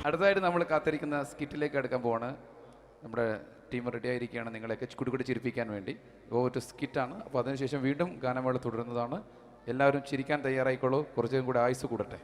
അടുത്തതായിട്ട് നമ്മൾ കാത്തിരിക്കുന്ന സ്കിറ്റിലേക്ക് എടുക്കാൻ പോവാണ്. നമ്മുടെ ടീം റെഡി ആയിരിക്കുകയാണ് നിങ്ങളെയൊക്കെ കുടുകുടി ചിരിപ്പിക്കാൻ വേണ്ടി. ഒരു സ്കിറ്റാണ്. അപ്പോൾ അതിനുശേഷം വീണ്ടും ഗാനമേള തുടരുന്നതാണ്. എല്ലാവരും ചിരിക്കാൻ തയ്യാറായിക്കോളൂ. കുറച്ചും കൂടെ ആയുസ് കൂടട്ടെ.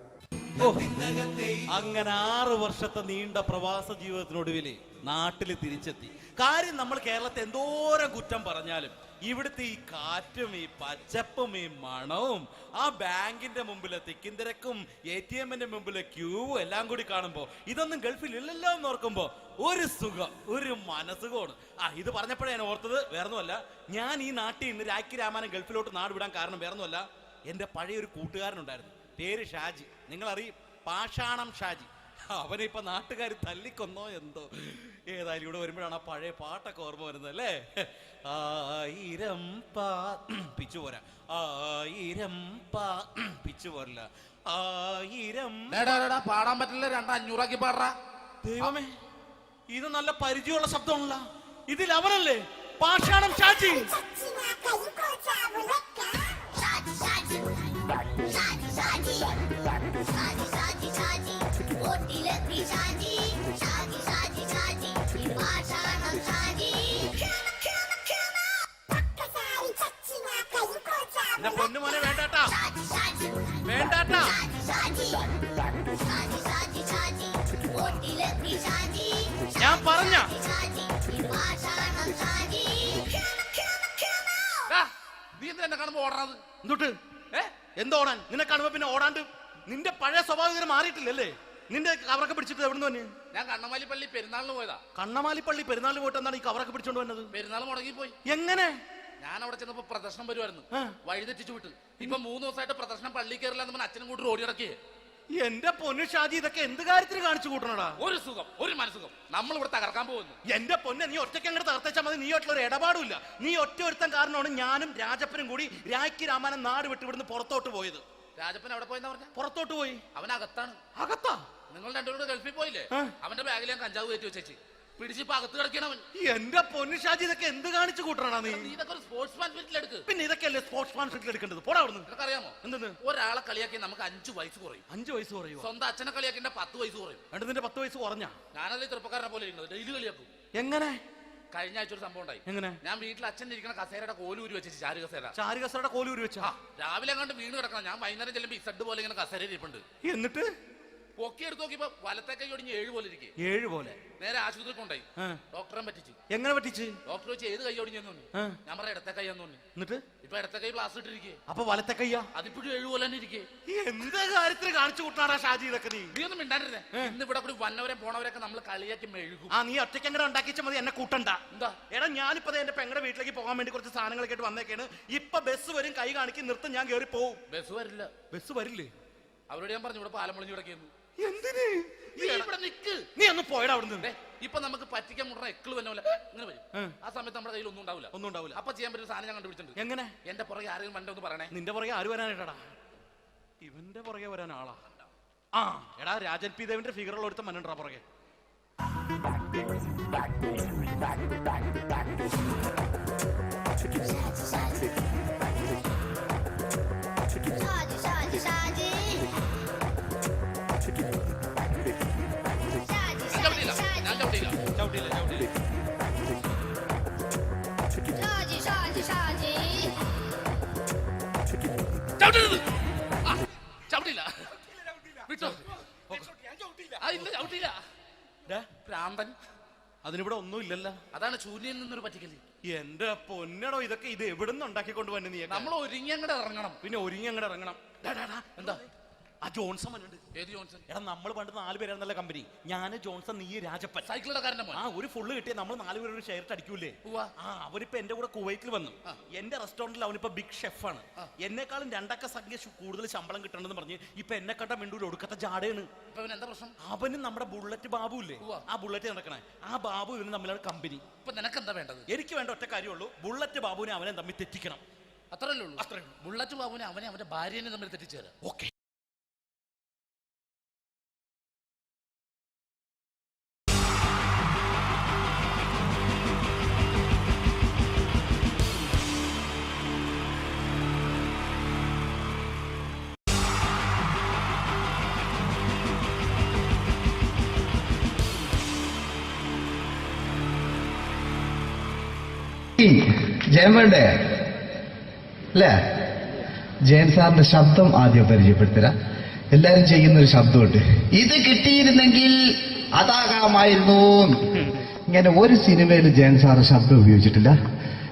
അങ്ങനെ 6 വർഷത്തെ നീണ്ട പ്രവാസ ജീവിതത്തിനൊടുവിൽ നാട്ടിൽ തിരിച്ചെത്തി. കാര്യം നമ്മൾ കേരളത്തെ എന്തോരം കുറ്റം പറഞ്ഞാലും ഇവിടുത്തെ ഈ കാറ്റും ഈ പച്ചപ്പും ഈ മണവും ആ ബാങ്കിന്റെ മുമ്പിലെ തിക്കും തിരക്കും ATM-ന്റെ മുമ്പിലെ ക്യൂവും എല്ലാം കൂടി കാണുമ്പോൾ ഇതൊന്നും ഗൾഫിൽ ഇല്ലല്ലോ എന്ന് ഓർക്കുമ്പോൾ ഒരു സുഖം, ഒരു മനസ്സുഖമാണ്. ഇത് പറഞ്ഞപ്പോഴേ ഞാൻ ഓർത്തത് വേറൊന്നുമല്ല, ഞാൻ ഈ നാട്ടിൽ നിന്ന് രാഖി രാമായണം ഗൾഫിലോട്ട് നാട് വിടാൻ കാരണം വേറൊന്നുമല്ല, എൻ്റെ പഴയൊരു കൂട്ടുകാരനുണ്ടായിരുന്നു, പേര് ഷാജി. നിങ്ങളറിയും, പാഷാണം ഷാജി. അവനെ ഇപ്പൊ നാട്ടുകാർ തല്ലിക്കൊന്നോ എന്തോ. ഏതായാലും ഇവിടെ വരുമ്പോഴാണ് ആ പഴയ പാട്ടൊക്കെ ഓർമ്മ വരുന്നത് അല്ലേ. 1000 പിച്ചു പോരാ, 1000 പിച്ചു പോരല്ല, 1000 പാടാൻ പറ്റില്ല, 200 പാടാ. ദൈവമേ, ഇത് നല്ല പരിചയമുള്ള ശബ്ദമാണല്ലോ. ഇതിൽ അവനല്ലേ പാഷാണം ഷാജി? പൊന്നുമോനെ വേണ്ടാട്ടാ, വേണ്ടാട്ടാ. ഞാൻ പറഞ്ഞ നീ എന്നെ കാണുമ്പോ ഓടാത് എന്തൊട്ട്? എന്തോടാൻ? നിന്നെ കാണുമ്പോ പിന്നെ ഓടാണ്ട് നിന്റെ പഴയ സ്വഭാവം മാറിയിട്ടില്ലല്ലേ? നിന്റെ കവറൊക്കെ പിടിച്ചിട്ട് എവിടുന്ന് തന്നെ? ഞാൻ കണ്ണമാലിപ്പള്ളി പെരുന്നാളിന് പോയതാ. കണ്ണമാലിപ്പള്ളി പെരുന്നാളിന് പോയിട്ട് എന്താണ് ഈ കവറൊക്കെ പിടിച്ചോണ്ട് വന്നത്? പെരുന്നാൾ മുടങ്ങിപ്പോയി. എങ്ങനെ? ഞാൻ അവിടെ ചെന്നപ്പോ പ്രദർശനം വരുമായിരുന്നു, വഴിതെറ്റിച്ചു വിട്ടു. ഇപ്പൊ 3 ദിവസമായിട്ട് പ്രദർശനം പള്ളി കയറില്ല എന്ന് അച്ഛനും കൂട്ടി ഓടി ഇറക്കിയേ. എന്റെ പൊന്നു ഷാജി, ഇതൊക്കെ എന്ത് കാര്യത്തിന് കാണിച്ചു കൂട്ടണടാ? ഒരു സുഖം, ഒരു മനസുഖം. നമ്മൾ ഇവിടെ തകർക്കാൻ പോകുന്നു. എന്റെ പൊന്നെ, നീ ഒറ്റയ്ക്ക് അങ്ങോട്ട് തകർത്തേച്ചാൽ മതി. നീ ഒറ്റ ഒരു ഇടപാടുമില്ല. നീ ഒറ്റ ഒരുത്തൻ കാരണമാണ് ഞാനും രാജപ്പനും കൂടി രാഖി രാമായണം നാട് വിട്ട് ഇവിടുന്ന് പുറത്തോട്ട് പോയത്. രാജപ്പൻ എവിടെ പോയെന്നാ പറഞ്ഞ? പുറത്തോട്ട് പോയി. അവൻ അകത്താണ്. അകത്താ? നിങ്ങൾ രണ്ടുപേരും ഗൾഫിൽ പോയില്ലേ? അവന്റെ ബാഗിൽ ഞാൻ കഞ്ചാവ് കയറ്റി വെച്ചേച്ച് പിടിച്ചിപ്പോ അകത്ത് കിടക്കണവൻ. എന്റെ പൊന്നു ഷാജി, ഇതൊക്കെ എന്ത് കാണിച്ചു കൂട്ടണ നീ? ഇതൊക്കെ ഒരു സ്പോർട്സ്മാൻ സ്പിരിറ്റിൽ എടുക്ക്. പിന്നെ ഇതൊക്കെയല്ലേ സ്പോർട്സ്മാൻ സ്പിരിറ്റിൽ എടുക്കേണ്ടത്? പോടാ അവിടുന്ന്. നിനക്ക് അറിയാമോ എന്തെന്ന്? ഒരാളെ കളിയാക്കി നമുക്ക് 5 വയസ്സ് കുറയും. 5 വയസ്സ് കുറയും? സ്വന്തം അച്ഛനെ കളിയാക്കി 10 വയസ്സ് കുറയും. എന്നിട്ട് നിന്റെ 10 വയസ്സ് കുറഞ്ഞ? ഞാനല്ലേ ചെറുപ്പക്കാരനെ പോലെ ഇരിക്കുന്നത്, ഡെയിലി കളിയാക്കും. എങ്ങനെ? കഴിഞ്ഞ ആഴ്ച ഒരു സംഭവം ഉണ്ടായി. എങ്ങനെ? ഞാൻ വീട്ടിൽ അച്ഛൻ ഇരിക്കുന്ന കസേരയുടെ കോലൂരി വെച്ച്, ചാരു കസേര. ചാരു കസേരയുടെ കോലൂരി വെച്ചാ? രാവിലെ അങ്ങോട്ട് വീണ് കിടക്കണം. ഞാൻ വൈകുന്നേരം ചെല്ലുമ്പോ ഇസഡ് പോലെ ഇങ്ങനെ കസേര ഇരിപ്പുണ്ട്. എന്നിട്ട് പൊക്കി എടുത്ത് നോക്കിയപ്പോ വലത്തെ കൈ ഒടിഞ്ഞ് 7 പോലെ ഇരിക്കും. 7 പോലെ? നേരെ ആശുപത്രി കൊണ്ടായി. ഡോക്ടറെ പറ്റിച്ചു. എങ്ങനെ പറ്റിച്ച്? ഡോക്ടർ വെച്ച് ഏത് കൈ ഒടിഞ്ഞെന്ന് തോന്നി. ഞാൻ പറഞ്ഞ ഇടത്തെ കൈ എന്ന് തോന്നി. എന്നിട്ട് ഇപ്പൊ ഇടത്തെ കൈ പ്ലാസ്റ്റർ ഇട്ടിരിക്കേ. അപ്പൊ വലത്തെ കയ്യാ? അതിപ്പോഴും 7 പോലെ തന്നെ ഇരിക്കേ. എന്ത് കാര്യത്തിന് കാണിച്ചു കൂട്ടാടാ ഷാജി ഇതൊക്കെ? നീ ഒന്നും മിണ്ടാണ്ടിരുന്നേ. ഇന്ന് ഇവിടെ കൂടി വന്നവരെ പോണവരൊക്കെ നമ്മൾ കളിയാക്കി മെഴുകും. നീ ഒറ്റയ്ക്ക് എങ്ങനെ ഉണ്ടാക്കിച്ച മതി, എന്നെ കൂട്ടണ്ട. എന്താ? എടാ, ഞാനിപ്പോ എന്റെ പെങ്ങളുടെ വീട്ടിലേക്ക് പോകാൻ വേണ്ടി കുറച്ച് സാധനങ്ങളൊക്കെ ആയിട്ട് വന്നേക്കാണ്. ഇപ്പൊ ബസ് വരും, കൈ കാണിക്കും, നിർത്തും, ഞാൻ കയറി പോവും. ബസ് വരില്ല. ബസ് വരില്ലേ? അവരോട് ഞാൻ പറഞ്ഞു ഇവിടെ പാലം പൊളിഞ്ഞു കിടക്കുന്നു. എന്തിന്? ഇവിടെ നിക്ക്. നീ ഒന്ന് പോയടാ അവിടുന്ന്. ഇപ്പൊ നമുക്ക് പറ്റിക്കാൻ മുട എക്കള് തന്നെ ഇങ്ങനെ വരും. ആ സമയത്ത് നമ്മുടെ കയ്യിൽ ഒന്നും ഉണ്ടാവില്ല. അപ്പൊ ചെയ്യാൻ പറ്റുന്ന സാധനം ഞാൻ കണ്ടുപിടിച്ചിട്ടുണ്ട്. എങ്ങനെ? എന്റെ പുറകെ ആരെങ്കിലും വണ്ടി ഒന്ന് പറയണേ. നിന്റെ പുറകെ ആര് വരാനായിട്ടാ? ഇവന്റെ പുറകെ വരാൻ ആളാ? എടാ, രാജൻ പി ദേവിന്റെ ഫിഗറുള്ള ഒരുത്ത മനുണ്ടാ പുറകെ. അതിനിവിടെ ഒന്നും ഇല്ലല്ലോ. അതാണ് ശൂന്യയിൽ നിന്നൊരു പറ്റിക്കല്. എന്റെ പൊന്നടോ, ഇതൊക്കെ ഇത് എവിടുന്ന് ഉണ്ടാക്കിക്കൊണ്ട് വന്നു നീ? നമ്മൾ ഒരുങ്ങി അങ്ങോട്ട് ഇറങ്ങണം. പിന്നെ ഒരുങ്ങി അങ്ങോട്ട് ഇറങ്ങണം. എന്താ? ആ ജോൺസൺ ഉണ്ട്. ഏത് ജോൺസൺ? എടാ, നമ്മൾ പണ്ട് 4 പേരായിരുന്നല്ല കമ്പനി. ഞാൻ, ജോൺസൺ, നീ, രാജപ്പൻ. സൈക്കിളുടെ കാരന്റെ മോൻ. ഒരു ഫുള്ള് കിട്ടിയ നമ്മൾ 4 പേര് ഒരു ഷെയർ അടിക്കൂലേ? അവനിപ്പോ എന്റെ കൂടെ കുവൈറ്റിൽ വന്നു. എന്റെ റെസ്റ്റോറന്റിൽ അവനിപ്പോ ബിഗ് ഷെഫാണ്. എന്നെക്കാളും 2 അക്ക സംഖ്യ കൂടുതൽ ശമ്പളം കിട്ടണമെന്ന് പറഞ്ഞ് ഇപ്പൊ എന്നെ കണ്ട മിണ്ടൂല, ഒടുക്കത്തെ ജാടയാണ്. എന്താ പ്രശ്നം? അവനും നമ്മുടെ ബുള്ളറ്റ് ബാബു ഇല്ലേ, ആ ബുള്ളറ്റ് നടക്കണേ, ആ ബാബു ഇവനും തമ്മിലാണ് കമ്പനി. ഇപ്പൊ നിനക്ക് എന്താ വേണ്ടത്? എനിക്ക് വേണ്ട ഒറ്റ കാര്യമുള്ളൂ, ബുള്ളറ്റ് ബാബുവിനെ അവനെ തമ്മിൽ തെറ്റിക്കണം. അത്രയല്ലേ ഉള്ളൂ? അത്രേ. ബുള്ളറ്റ് ബാബുവിനെ അവനെ അവന്റെ ഭാര്യനെ തമ്മിൽ തെറ്റിച്ചേരാ. ഓക്കെ. ജയൻ വേണ്ടേ അല്ലേ? ജയൻ സാറിന്റെ ശബ്ദം ആദ്യം പരിചയപ്പെടുത്തരാ. എല്ലാരും ചെയ്യുന്ന ഒരു ശബ്ദമുണ്ട്, ഇത് കിട്ടിയിരുന്നെങ്കിൽ അതാകാമായിരുന്നു. ഇങ്ങനെ ഒരു സിനിമയിൽ ജയൻ സാറ് ശബ്ദം ഉപയോഗിച്ചിട്ടില്ല.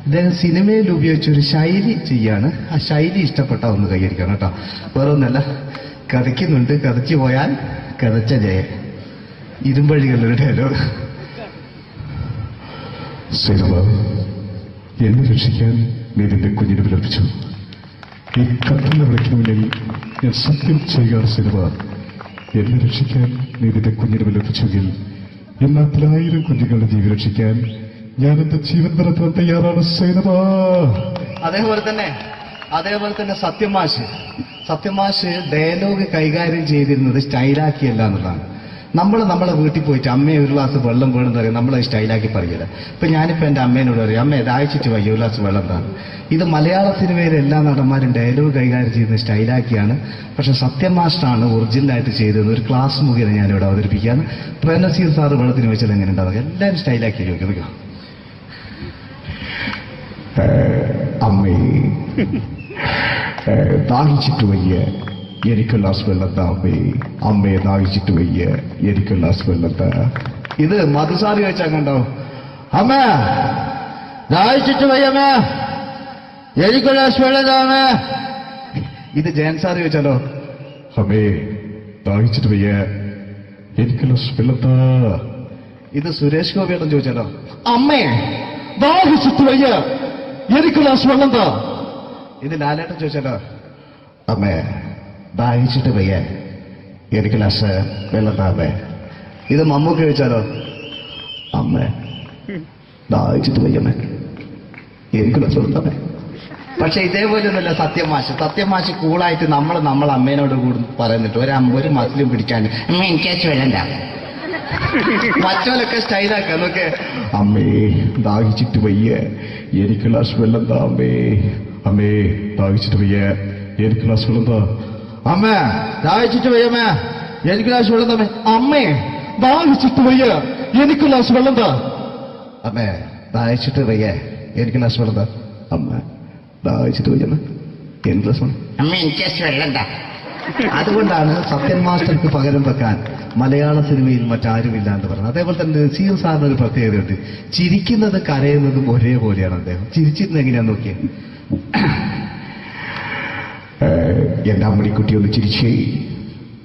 ഇദ്ദേഹം സിനിമയിൽ ഉപയോഗിച്ച ഒരു ശൈലി ചെയ്യാണ്. ആ ശൈലി ഇഷ്ടപ്പെട്ട ഒന്ന് കൈകരിക്കണം കേട്ടോ. വേറെ ഒന്നല്ല, കഥയ്ക്കുന്നുണ്ട്, കഥയ്ക്ക് പോയാൽ കഥച്ച ജയ. ഇരുമ്പഴികളുടെ ഡയലോഗ്. സിനിമ എന്നെ രക്ഷിക്കാൻ നീ നിന്റെ കുഞ്ഞിനെ വിലപിച്ചു. ഈ കത്തുന്ന വിളക്കിന് മുന്നിൽ ഞാൻ സത്യം ചെയ്യുകയാണ് സിനിമ. എന്നെ രക്ഷിക്കാൻ നീ നിന്റെ കുഞ്ഞിനെ വിലപിച്ചെങ്കിൽ എന്നാൽ 1000 കുഞ്ഞുങ്ങളുടെ ജീവൻ രക്ഷിക്കാൻ ഞാൻ എന്റെ ജീവൻ നടത്താൻ തയ്യാറാണ് സിനിമ. അതേപോലെ തന്നെ സത്യമാഷ് ഡയലോഗ് കൈകാര്യം ചെയ്തിരുന്നത് സ്റ്റൈലാക്കിയല്ല എന്നുള്ളതാണ്. നമ്മളെ വീട്ടിൽ പോയിട്ട് അമ്മയെ ഒരു ഗ്ലാസ് വെള്ളം വേണമെന്ന് പറയും, നമ്മളത് സ്റ്റൈലാക്കി പറയില്ല. ഇപ്പൊ ഞാനിപ്പോ എന്റെ അമ്മേനോട് പറയും, അമ്മ ദാഹിച്ചിട്ട് വയ്യ ഒരു ഗ്ലാസ് വെള്ളം എന്താണ്. ഇത് മലയാള സിനിമയിലെ എല്ലാ നടന്മാരും ഡയലോഗ് കൈകാര്യം ചെയ്യുന്നത് സ്റ്റൈലാക്കിയാണ്. പക്ഷെ സത്യമാഷ്ടാണ് ഒറിജിനലായിട്ട് ചെയ്തത്. ഒരു ക്ലാസ് മുഖേന ഞാനിവിടെ അവതരിപ്പിക്കുകയാണ്. പ്രനസീർ സാറ് വെള്ളത്തിന് വെച്ചാൽ എങ്ങനെ ഉണ്ടാവുക? എല്ലാവരും സ്റ്റൈലാക്കി ചോദിക്കുക. അമ്മേ ദാഹിച്ചിട്ട് വയ്യ, എനിക്ക് ഗ്ലാസ് വെള്ളം താ അമ്മേ. അമ്മയെ ദാഹിച്ചിട്ട് വയ്യ, എനിക്ക് ഗ്ലാസ് വെള്ളം താ. ഇത് മധുസാറി വെച്ചാൽ കണ്ടാവും. അമ്മ ദാഹിച്ചിട്ട് വയ്യ, അമ്മ എനിക്ക് ഗ്ലാസ് വെള്ളം താ അമ്മ. ഇത് ജയൻ സാറി വെച്ചാലോ, അമ്മേ ദാഹിച്ചിട്ട് വയ്യ, എനിക്ക് ഗ്ലാസ് വെള്ളം താ. ഇത് സുരേഷ് ഗോപിയേട്ടൻ ചോദിച്ചാലോ, അമ്മേ ദാഹിച്ചിട്ട് വയ്യ, എനിക്ക് ഗ്ലാസ് വെള്ളം താ. ഇത് ലാലേട്ടൻ ചോദിച്ചാലോ, അമ്മേ ദാഹിച്ചിട്ട് വയ്യ, എനിക്ക് ഗ്ലാസ് വെള്ളം താ അമ്മേ. ഇത് മമ്മൂക്ക് ചോദിച്ചാലോ, അമ്മേ ദാഹിച്ചിട്ട് വയ്യ അമ്മേ, എനിക്ക് ഗ്ലാസ് വെള്ളം താ അമ്മേ. പക്ഷെ ഇതേപോലെ ഒന്നുമല്ല സത്യമാഷ് കൂളായിട്ട് നമ്മളെ അമ്മേനോട് കൂടി പറയുന്നിട്ട് ഒരു മസിലും പിടിക്കാൻ അമ്മ എനിക്ക് വേണ്ട. മറ്റോലൊക്കെ സ്റ്റൈലാക്കാം നോക്കെ. അമ്മേ ദാഹിച്ചിട്ട് വയ്യ, എനിക്ക് ഗ്ലാസ് വെള്ളം താ അമ്മേ. അമ്മേ ദാഹിച്ചിട്ട് വയ്യ, എനിക്ക് ഗ്ലാസ് വെള്ളം താ. അമ്മ ദാഹിച്ചിട്ട് വയ്യ, അമ്മ എനിക്ക് ഗ്ലാസ് വെള്ളം താ. അമ്മേ ദാഹിച്ചിട്ട് വയ്യ, എനിക്ക് ഗ്ലാസ് വെള്ളം താ. അമ്മേ ദാഹിച്ചിട്ട് വയ്യ, എനിക്ക് ഗ്ലാസ് വെള്ളം താ. അമ്മ ദാഹിച്ചിട്ട് വയ്യ, എനിക്ക് ഗ്ലാസ് വെള്ളം. അമ്മ എനിക്ക് വെള്ളം താ. അതുകൊണ്ടാണ് സത്യൻ മാസ്റ്റർക്ക് പകരം വെക്കാൻ മലയാള സിനിമയിൽ മറ്റാരുമില്ല എന്ന് പറയുന്നത്. അതേപോലെ തന്നെ നസീർ സാറിന് ഒരു പ്രത്യേകതയുണ്ട്, ചിരിക്കുന്നത് കരയുന്നതും ഒരേപോലെയാണ് അദ്ദേഹം. ചിരിച്ചിരുന്നത് എങ്ങനെയാന്ന് നോക്കിയേ. എന്റെ അമ്മണിക്കുട്ടി ഒന്ന് ചിരിച്ചേ.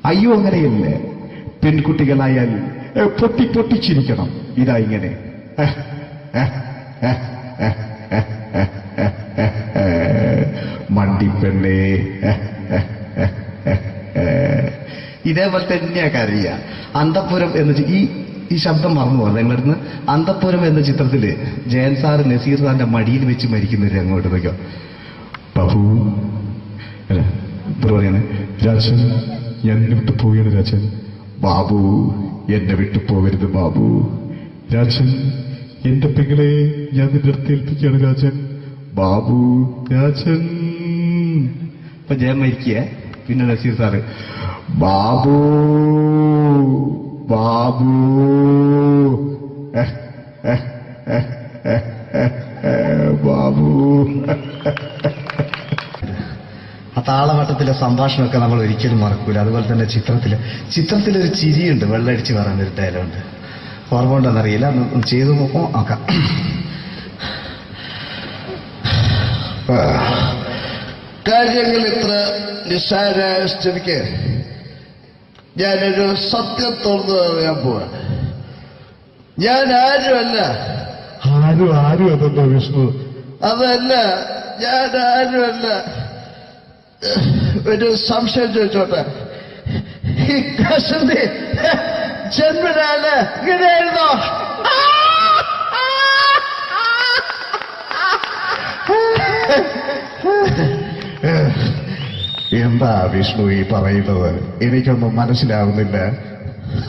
അയ്യോ അങ്ങനെയല്ല, പെൺകുട്ടികളായാൽ പൊട്ടി പൊട്ടിച്ചിരിക്കണം. ഇതാ ഇങ്ങനെ മണ്ടിപ്പെണ്ണേ. ഇതേപോലെ തന്നെയാ കരയ. അന്തപ്പുരം എന്ന ഈ ശബ്ദം മറന്നു പോകാം നിങ്ങളിരുന്ന്. അന്തപ്പുരം എന്ന ചിത്രത്തില് ജയൻ സാർ നസീർ സാറിന്റെ മടിയിൽ വെച്ച് മരിക്കുന്നവര് അങ്ങോട്ട് നോക്കാം. ബാബു അല്ല പറയാണ്, രാജൻ ഞാൻ എന്നെ വിട്ടു പോവുകയാണ് രാജൻ. ബാബു എന്നെ വിട്ടു പോകരുത് ബാബു. രാജൻ എന്റെ പെങ്ങളെ ഞാൻ നിന്റെ അടുത്ത് ഏൽപ്പിക്കുകയാണ് രാജൻ. ബാബു രാജൻ. ഇപ്പൊ ജയൻ മരിക്കുക, പിന്നെ നസീർ സാറ് ബാബു ബാബു ബാബു. ആ താളവട്ടത്തിലെ സംഭാഷണമൊക്കെ നമ്മൾ ഒരിക്കലും മറക്കൂല. അതുപോലെ തന്നെ ചിത്രത്തിലൊരു ചിരിയുണ്ട്, വെള്ളടിച്ച് പറയുന്നൊരു ഡയലോഗുണ്ട്. ഓർമ്മ ഉണ്ടെന്നറിയില്ല, ഒന്ന് ചെയ്തു നോക്കാം. കാര്യങ്ങൾ ഇത്ര നിസ്സാരമായ സ്ഥിതിക്ക് ഞാനൊരു സത്യം തുറന്നു പറയാൻ പോവാ. ഞാൻ ആരുമല്ല. ആരും അതെന്തോ വിഷ്ണു? അതല്ല, ഞാൻ ആരുമല്ല. ഒരു സംശയം ചോദിച്ചോട്ടെ, ഈ കസന്തി ജന്മനാല് ഇങ്ങനെയായിരുന്നോ? എന്താ വിഷ്ണു ഈ പറയുന്നത്? എനിക്കൊന്നും മനസ്സിലാവുന്നില്ല.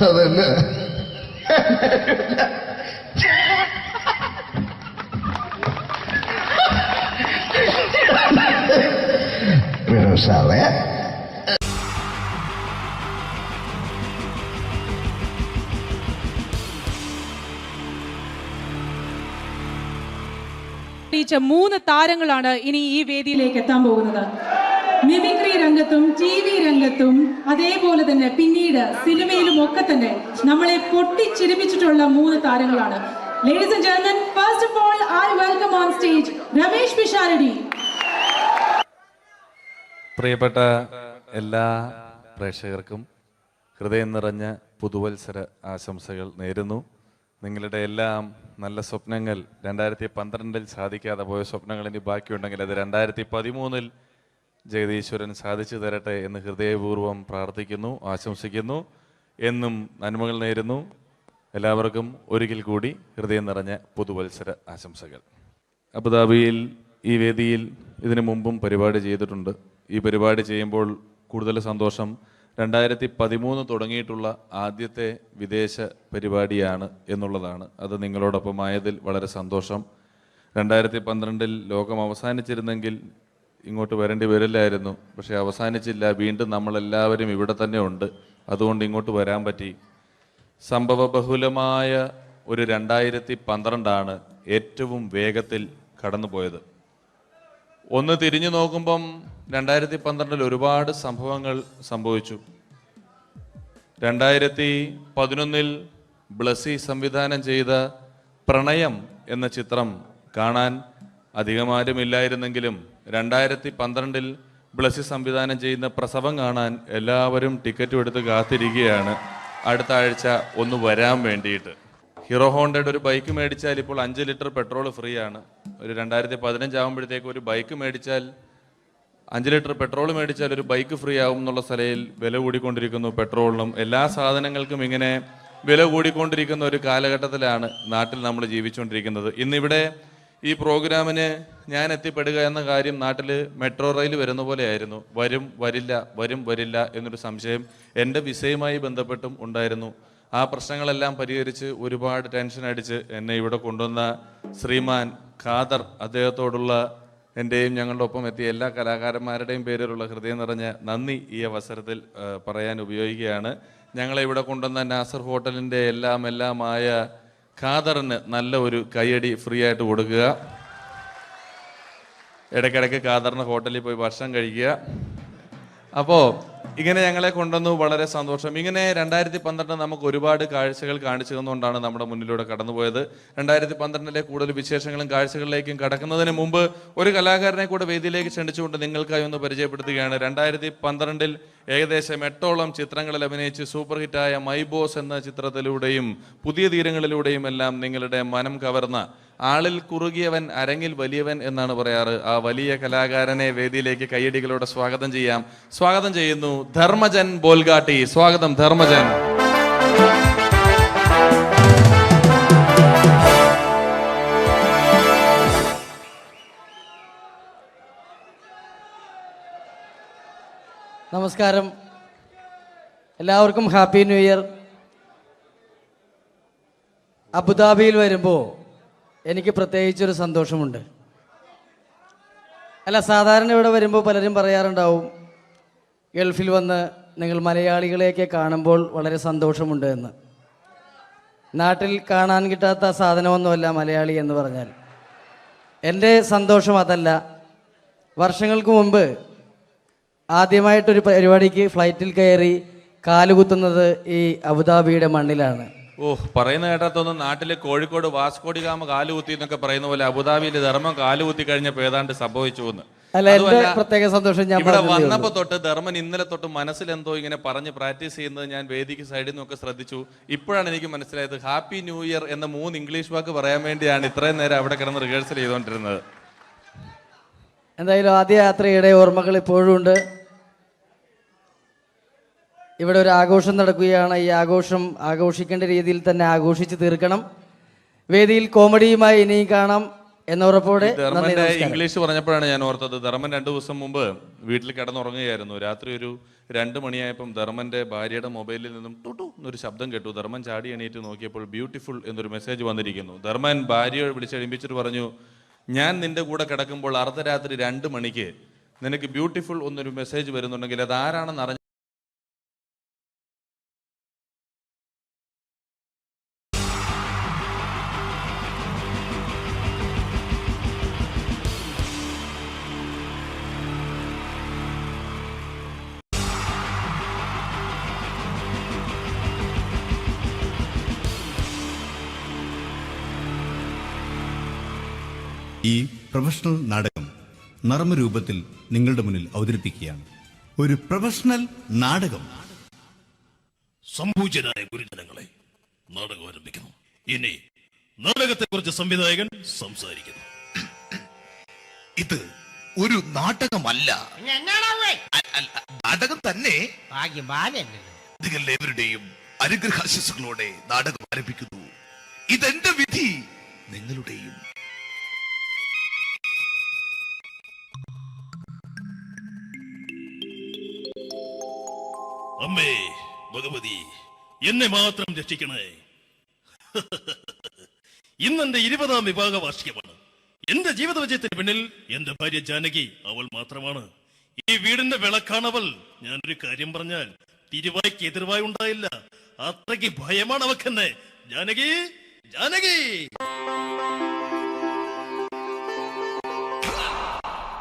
അതല്ല, സാറേ ീച്ച 3 താരങ്ങളാണ് ഇനി ഈ വേദിയിലേക്ക് എത്താൻ പോകുന്നത്. മിമിക്രി രംഗത്തും TV രംഗത്തും അതേപോലെ തന്നെ പിന്നീട് സിനിമയിലും ഒക്കെ തന്നെ നമ്മളെ പൊട്ടിച്ചിരിപ്പിച്ചിട്ടുള്ള 3 താരങ്ങളാണ്. Ladies and gentlemen, first of all, I welcome on stage Ramesh Pisharadi. പ്രിയപ്പെട്ട എല്ലാ പ്രേക്ഷകർക്കും ഹൃദയം നിറഞ്ഞ പുതുവത്സര ആശംസകൾ നേരുന്നു. നിങ്ങളുടെ എല്ലാം നല്ല സ്വപ്നങ്ങൾ 2012 സാധിക്കാതെ പോയ സ്വപ്നങ്ങൾ ഇനി ബാക്കിയുണ്ടെങ്കിൽ അത് 2013 ജഗദീശ്വരൻ സാധിച്ചു തരട്ടെ എന്ന് ഹൃദയപൂർവ്വം പ്രാർത്ഥിക്കുന്നു, ആശംസിക്കുന്നു. എന്നും നന്മകൾ നേരുന്നു. എല്ലാവർക്കും ഒരിക്കൽ കൂടി ഹൃദയം നിറഞ്ഞ പുതുവത്സര ആശംസകൾ. അബുദാബിയിൽ ഈ വേദിയിൽ ഇതിനു മുമ്പും പരിപാടി ചെയ്തിട്ടുണ്ട്. ഈ പരിപാടി ചെയ്യുമ്പോൾ കൂടുതൽ സന്തോഷം 2013 തുടങ്ങിയിട്ടുള്ള ആദ്യത്തെ വിദേശ പരിപാടിയാണ് എന്നുള്ളതാണ്. അത് നിങ്ങളോടൊപ്പമായതിൽ വളരെ സന്തോഷം. 2012 ലോകം അവസാനിച്ചിരുന്നെങ്കിൽ ഇങ്ങോട്ട് വരേണ്ടി വരില്ലായിരുന്നു. പക്ഷേ അവസാനിച്ചില്ല. വീണ്ടും നമ്മളെല്ലാവരും ഇവിടെ തന്നെ ഉണ്ട്. അതുകൊണ്ട് ഇങ്ങോട്ട് വരാൻ പറ്റി. സംഭവബഹുലമായ ഒരു 2012 ഏറ്റവും വേഗത്തിൽ കടന്നുപോയത്. ഒന്ന് തിരിഞ്ഞു നോക്കുമ്പം 2012 ഒരുപാട് സംഭവങ്ങൾ സംഭവിച്ചു. 2011 ബ്ലസി സംവിധാനം ചെയ്ത പ്രണയം എന്ന ചിത്രം കാണാൻ അധികമാരുമില്ലായിരുന്നെങ്കിലും 2012 ബ്ലസി സംവിധാനം ചെയ്യുന്ന പ്രസവം കാണാൻ എല്ലാവരും ടിക്കറ്റും എടുത്ത് കാത്തിരിക്കുകയാണ് അടുത്ത ആഴ്ച ഒന്ന് വരാൻ വേണ്ടിയിട്ട്. ഹീറോ ഹോണ്ടയുടെ ഒരു ബൈക്ക് മേടിച്ചാൽ ഇപ്പോൾ 5 ലിറ്റർ പെട്രോൾ ഫ്രീ ആണ്. ഒരു 2015 ആകുമ്പോഴത്തേക്ക് ഒരു ബൈക്ക് മേടിച്ചാൽ 5 ലിറ്റർ പെട്രോൾ മേടിച്ചാൽ ഒരു ബൈക്ക് ഫ്രീ ആവും എന്നുള്ള സ്ഥലയിൽ വില കൂടിക്കൊണ്ടിരിക്കുന്നു. പെട്രോളിനും എല്ലാ സാധനങ്ങൾക്കും ഇങ്ങനെ വില കൂടിക്കൊണ്ടിരിക്കുന്ന ഒരു കാലഘട്ടത്തിലാണ് നാട്ടിൽ നമ്മൾ ജീവിച്ചുകൊണ്ടിരിക്കുന്നത്. ഇന്നിവിടെ ഈ പ്രോഗ്രാമിന് ഞാൻ എത്തിപ്പെടുക എന്ന കാര്യം നാട്ടിൽ മെട്രോ റെയിൽ വരുന്ന പോലെ ആയിരുന്നു. വരും വരില്ല എന്നൊരു സംശയം എൻ്റെ വിസയുമായി ബന്ധപ്പെട്ടും ഉണ്ടായിരുന്നു. ആ പ്രശ്നങ്ങളെല്ലാം പരിഹരിച്ച് ഒരുപാട് ടെൻഷൻ അടിച്ച് എന്നെ ഇവിടെ കൊണ്ടുവന്ന ശ്രീമാൻ ഖാദർ, അദ്ദേഹത്തോടുള്ള എൻ്റെയും ഞങ്ങളുടെ ഒപ്പം എത്തിയ എല്ലാ കലാകാരന്മാരുടെയും പേരിലുള്ള ഹൃദയം നിറഞ്ഞ നന്ദി ഈ അവസരത്തിൽ പറയാൻ ഉപയോഗിക്കുകയാണ്. ഞങ്ങളെ ഇവിടെ കൊണ്ടുവന്ന നാസർ ഹോട്ടലിൻ്റെ എല്ലാമായ ഖാദറിന് നല്ല ഒരു കയ്യടി ഫ്രീ ആയിട്ട് കൊടുക്കുക. ഇടയ്ക്കിടയ്ക്ക് ഖാദറിന് ഹോട്ടലിൽ പോയി ഭക്ഷണം കഴിക്കുക. അപ്പോൾ ഇങ്ങനെ ഞങ്ങളെ കൊണ്ടുവന്നു, വളരെ സന്തോഷം. ഇങ്ങനെ 2012 നമുക്ക് ഒരുപാട് കാഴ്ചകൾ കാണിച്ചു തന്നുകൊണ്ടാണ് നമ്മുടെ മുന്നിലൂടെ കടന്നുപോയത്. 2012 കൂടുതൽ വിശേഷങ്ങളും കാഴ്ചകളിലേക്കും കടക്കുന്നതിന് മുമ്പ് ഒരു കലാകാരനെ കൂടെ വേദിയിലേക്ക് ക്ഷണിച്ചുകൊണ്ട് നിങ്ങൾക്കായി ഒന്ന് പരിചയപ്പെടുത്തുകയാണ്. 2012 ഏകദേശം 8ഓളം ചിത്രങ്ങളിൽ അഭിനയിച്ച് സൂപ്പർ ഹിറ്റായ മൈ ബോസ് എന്ന ചിത്രത്തിലൂടെയും പുതിയ തീരങ്ങളിലൂടെയും എല്ലാം നിങ്ങളുടെ മനം കവർന്ന, ആളിൽ കുറുകിയവൻ അരങ്ങിൽ വലിയവൻ എന്നാണ് പറയാറ്, ആ വലിയ കലാകാരനെ വേദിയിലേക്ക് കയ്യടികളോടെ സ്വാഗതം ചെയ്യാം. സ്വാഗതം ചെയ്യുന്നു ധർമ്മജൻ ബോൽഗാട്ടി. സ്വാഗതം ധർമ്മജൻ. നമസ്കാരം, എല്ലാവർക്കും ഹാപ്പി ന്യൂ ഇയർ. അബുദാബിയിൽ വരുമ്പോൾ എനിക്ക് പ്രത്യേകിച്ചൊരു സന്തോഷമുണ്ട്. സാധാരണ ഇവിടെ വരുമ്പോൾ പലരും പറയാറുണ്ടാവും, ഗൾഫിൽ വന്ന് നിങ്ങൾ മലയാളികളെയൊക്കെ കാണുമ്പോൾ വളരെ സന്തോഷമുണ്ട് എന്ന്. നാട്ടിൽ കാണാൻ കിട്ടാത്ത സാധനമൊന്നുമല്ല മലയാളി എന്ന് പറഞ്ഞാൽ. എൻ്റെ സന്തോഷം അതല്ല. വർഷങ്ങൾക്ക് മുമ്പ് ആദ്യമായിട്ടൊരു പരിപാടിക്ക് ഫ്ലൈറ്റിൽ കയറി കാലുകുത്തുന്നത് ഈ അബുദാബിയുടെ മണ്ണിലാണ്. പറയുന്ന കേട്ടാത്തൊന്നും നാട്ടിലെ കോഴിക്കോട് വാസ്കോടി ഗാമ കാലുകുത്തി എന്നൊക്കെ പറയുന്ന പോലെ അബുദാബിയിൽ ധർമ്മം കാലുകുത്തി കഴിഞ്ഞപ്പോൾ ഏതാണ്ട് സംഭവിച്ചു എന്ന്. പ്രത്യേക സന്തോഷം. ഞാൻ ഇവിടെ വന്നപ്പോ തൊട്ട് ധർമ്മൻ ഇന്നലെ തൊട്ട് മനസ്സിലെന്തോ ഇങ്ങനെ പറഞ്ഞ് പ്രാക്ടീസ് ചെയ്യുന്നത് ഞാൻ വേദിക്ക് സൈഡിൽ നിന്നൊക്കെ ശ്രദ്ധിച്ചു. ഇപ്പോഴാണ് എനിക്ക് മനസ്സിലായത് ഹാപ്പി ന്യൂ ഇയർ എന്ന 3 ഇംഗ്ലീഷ് വാക്ക് പറയാൻ വേണ്ടിയാണ് ഇത്രയും നേരം അവിടെ കിടന്ന് റിഹേഴ്സൽ ചെയ്തുകൊണ്ടിരുന്നത്. എന്തായാലും ആദ്യ യാത്രയുടെ ഓർമ്മകൾ ഇപ്പോഴും ഉണ്ട്. ഇവിടെ ഒരു ആഘോഷം നടക്കുകയാണ്. ഈ ആഘോഷം ആഘോഷിക്കേണ്ട രീതിയിൽ തന്നെ ആഘോഷിച്ച് തീർക്കണം. വേദിയിൽ കോമഡിയുമായി ഇനിയും കാണാം എന്ന ഉറപ്പോടെ. ധർമ്മന്റെ ഇംഗ്ലീഷ് പറഞ്ഞപ്പോഴാണ് ഞാൻ ഓർത്തത്, ധർമ്മൻ 2 ദിവസം മുമ്പ് വീട്ടിൽ കിടന്നുറങ്ങുകയായിരുന്നു. രാത്രി ഒരു 2 മണിയായപ്പം ധർമ്മന്റെ ഭാര്യയുടെ മൊബൈലിൽ നിന്നും ടുട്ടു എന്നൊരു ശബ്ദം കേട്ടു. ധർമ്മൻ ചാടി എണീറ്റ് നോക്കിയപ്പോൾ ബ്യൂട്ടിഫുൾ എന്നൊരു മെസ്സേജ് വന്നിരിക്കുന്നു. ധർമ്മൻ ഭാര്യയെ വിളിച്ചെഴുപ്പിച്ചിട്ട് പറഞ്ഞു, ഞാൻ നിന്റെ കൂടെ കിടക്കുമ്പോൾ അർദ്ധരാത്രി 2 മണിക്ക് നിനക്ക് ബ്യൂട്ടിഫുൾ എന്നൊരു മെസ്സേജ് വരുന്നുണ്ടെങ്കിൽ അത് ആരാണെന്ന് അറിഞ്ഞു. ഈ പ്രൊഫഷണൽ നാടകം നർമ്മരൂപത്തിൽ നിങ്ങളുടെ മുന്നിൽ അവതരിപ്പിക്കുകയാണ്. ഒരു പ്രൊഫഷണൽ നാടകം. സംപൂജ്യരായ ഗുരുജനങ്ങളെ, നാടകം ആരംഭിക്കുന്നു. ഇനി നാടകത്തെ കുറിച്ച് സംവിധായകൻ സംസാരിക്കുന്നു. ഇത് ഒരു നാടകമല്ല, നാടകം തന്നെ. നിങ്ങളെവരുടെയും അനുഗ്രഹാശിസുകളോടെ നാടകം ആരംഭിക്കുന്നു. ഇതെന്റെ വിധി, നിങ്ങളുടെയും. അമ്മേ ഭഗവതി, എന്നെ മാത്രം രക്ഷിക്കണേ. ഇന്നെന്റെ 20ാം വിവാഹ വാർഷികമാണ്. എന്റെ ജീവിത വിജയത്തിന് പിന്നിൽ എന്റെ ഭാര്യ ജാനകി അവൾ മാത്രമാണ്. ഈ വീടിന്റെ വിളക്കാണവൾ. ഞാനൊരു കാര്യം പറഞ്ഞാൽ തിരുവായ്ക്ക് എതിർവായി ഉണ്ടായില്ല. അത്രയ്ക്ക് ഭയമാണ് അവക്കെന്നെ. ജാനകി, ജാനകി.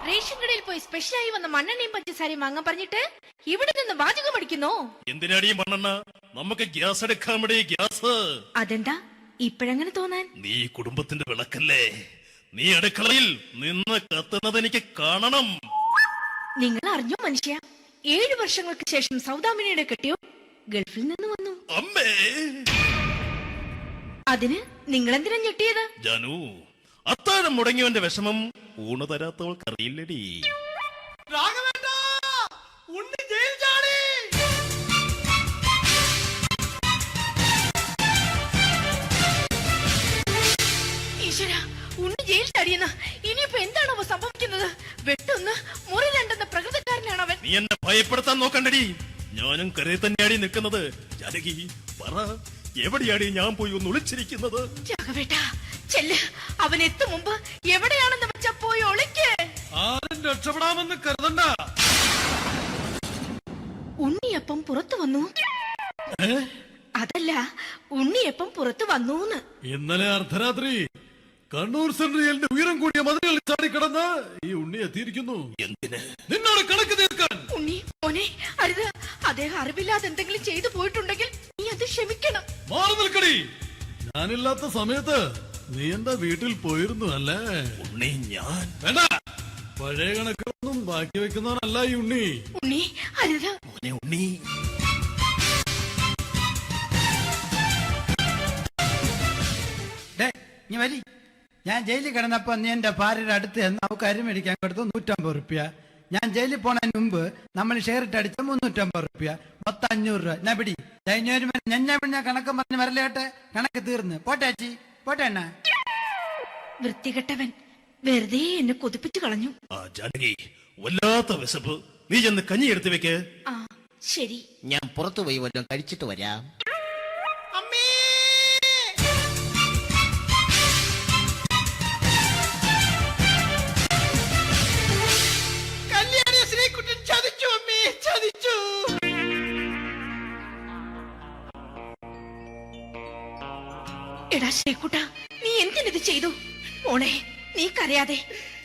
റേഷൻ കടയിൽ പോയി സ്പെഷ്യലായി വന്ന മണ്ണെണ്ണയും പഞ്ചസാരയും വാങ്ങാൻ പറഞ്ഞിട്ട് ഇവിടെ നിന്ന് വാചകം അടിക്കുന്നോ? എന്തിനാടി മണ്ണെണ്ണ? നമുക്ക് ഗ്യാസ് എടുക്കാൻ വേണ്ടി ഗ്യാസ്. അതെന്താ ഇപ്പഴങ്ങനെ തോന്നാൻ? നീ കുടുംബത്തിന്റെ വിളക്കല്ലേ. നീ അടുക്കളയിൽ നിന്ന് കത്തുന്നത് എനിക്ക് കാണണം. നിങ്ങൾ അറിഞ്ഞോ മനുഷ്യ, 7 വർഷങ്ങൾക്ക് ശേഷം സൗദാമിനിയുടെ കെട്ടിയോ ഗൾഫിൽ നിന്ന് വന്നു. അമ്മേ, അതിന് നിങ്ങൾ എന്തിനാ ഞെട്ടിയത്? ജാനു, അത്താഴം മുടങ്ങിയവന്റെ വിഷമം ഊണ് തരാത്തവൾക്ക് അറിയില്ലടി. ഈശ്വര, ഉണ്ണി ജയിൽ ചാടിയെന്ന്. ഇനിയിപ്പോ എന്താണോ സംഭവിക്കുന്നത്? വെട്ടൊന്ന് മുറി രണ്ടെന്ന പ്രകൃതക്കാരനാണ് അവൻ. നീ എന്നെ ഭയപ്പെടുത്താൻ നോക്കണ്ടടി. ഞാനും കരയിൽ തന്നെയാടി നിൽക്കുന്നത്. ജാനകി പറ, എവിടെയാടി ഞാൻ പോയി ഒന്ന് ഒളിച്ചിരിക്കുന്നത്? രാഘവേട്ടാ, ചെല്ല്. അവൻ എത്തും മുമ്പ് എവിടെയാണെന്ന് വെച്ചാ പോയി ഒളിക്ക്. ആരും രക്ഷപ്പെടാമെന്ന് കരുതണ്ട. ഉണ്ണിയപ്പം പുറത്തു വന്നു. അതല്ല, ഉണ്ണിയപ്പം പുറത്തു വന്നൂന്ന്. ഇന്നലെ അർദ്ധരാത്രി കണ്ണൂർ സെൻട്രലിന്റെ ഉയരം കൂടിയ മതിലുകളിൽ ചാടിക്കിടന്ന് ഈ ഉണ്ണി എത്തിയിരിക്കുന്നു. എന്തിന്? നിന്നോട് കണക്ക് തീർക്കാൻ. ഉണ്ണി മോനെ, അരുത്. അദ്ദേഹം അറിവില്ലാതെ എന്തെങ്കിലും ചെയ്തു പോയിട്ടുണ്ടെങ്കിൽ നീ അത് ക്ഷമിക്കണം. മാറി നിൽക്കടി. ഞാനില്ലാത്ത സമയത്ത് നീ എന്റെ വീട്ടിൽ പോയിരുന്നു അല്ലേ? ഉണ്ണി ഞാൻ വേണ്ട. പഴയ കണക്കൊന്നും ബാക്കി വെക്കുന്നവനല്ല ഈ ഉണ്ണി. ഉണ്ണി അരുത്. ഉണ്ണി നീ വരി. ഞാൻ ജയിലിൽ കിടന്നപ്പോ നീ എന്റെ ഭാര്യയുടെ അടുത്ത് നമുക്ക് അരി മേടിക്കാൻ കൊടുത്തു 150 റുപ്യ. ഞാൻ ജയിലിൽ പോണതിന് മുമ്പ് നമ്മൾ ഷെയർ ഇട്ട് അടിച്ച 350 റുപ്യ, മൊത്തം 500 രൂപ. ഞാൻ പിടി ഞാൻ കണക്ക് പറഞ്ഞ് വരലേട്ടെ. കണക്ക് തീർന്ന് പോട്ടെ അച്ചി, പോട്ടെ അണ്ണ. വൃത്തികെട്ടവൻ വെറുതെ എന്നെ കൊതിപ്പിച്ചു കളഞ്ഞു. ജാനകി, വല്ലാത്ത വിശപ്പ്. നീ ചെന്ന് കഞ്ഞി എടുത്തു വെക്ക്. ആ ശരി. ഞാൻ പുറത്തു പോയി വല്ലതും കഴിച്ചിട്ട് വരാം. എടാ ശ്രീകുട്ടാ, നീ എന്തിനിത് ചെയ്തു? മോളെ, നീ കരയാതെ.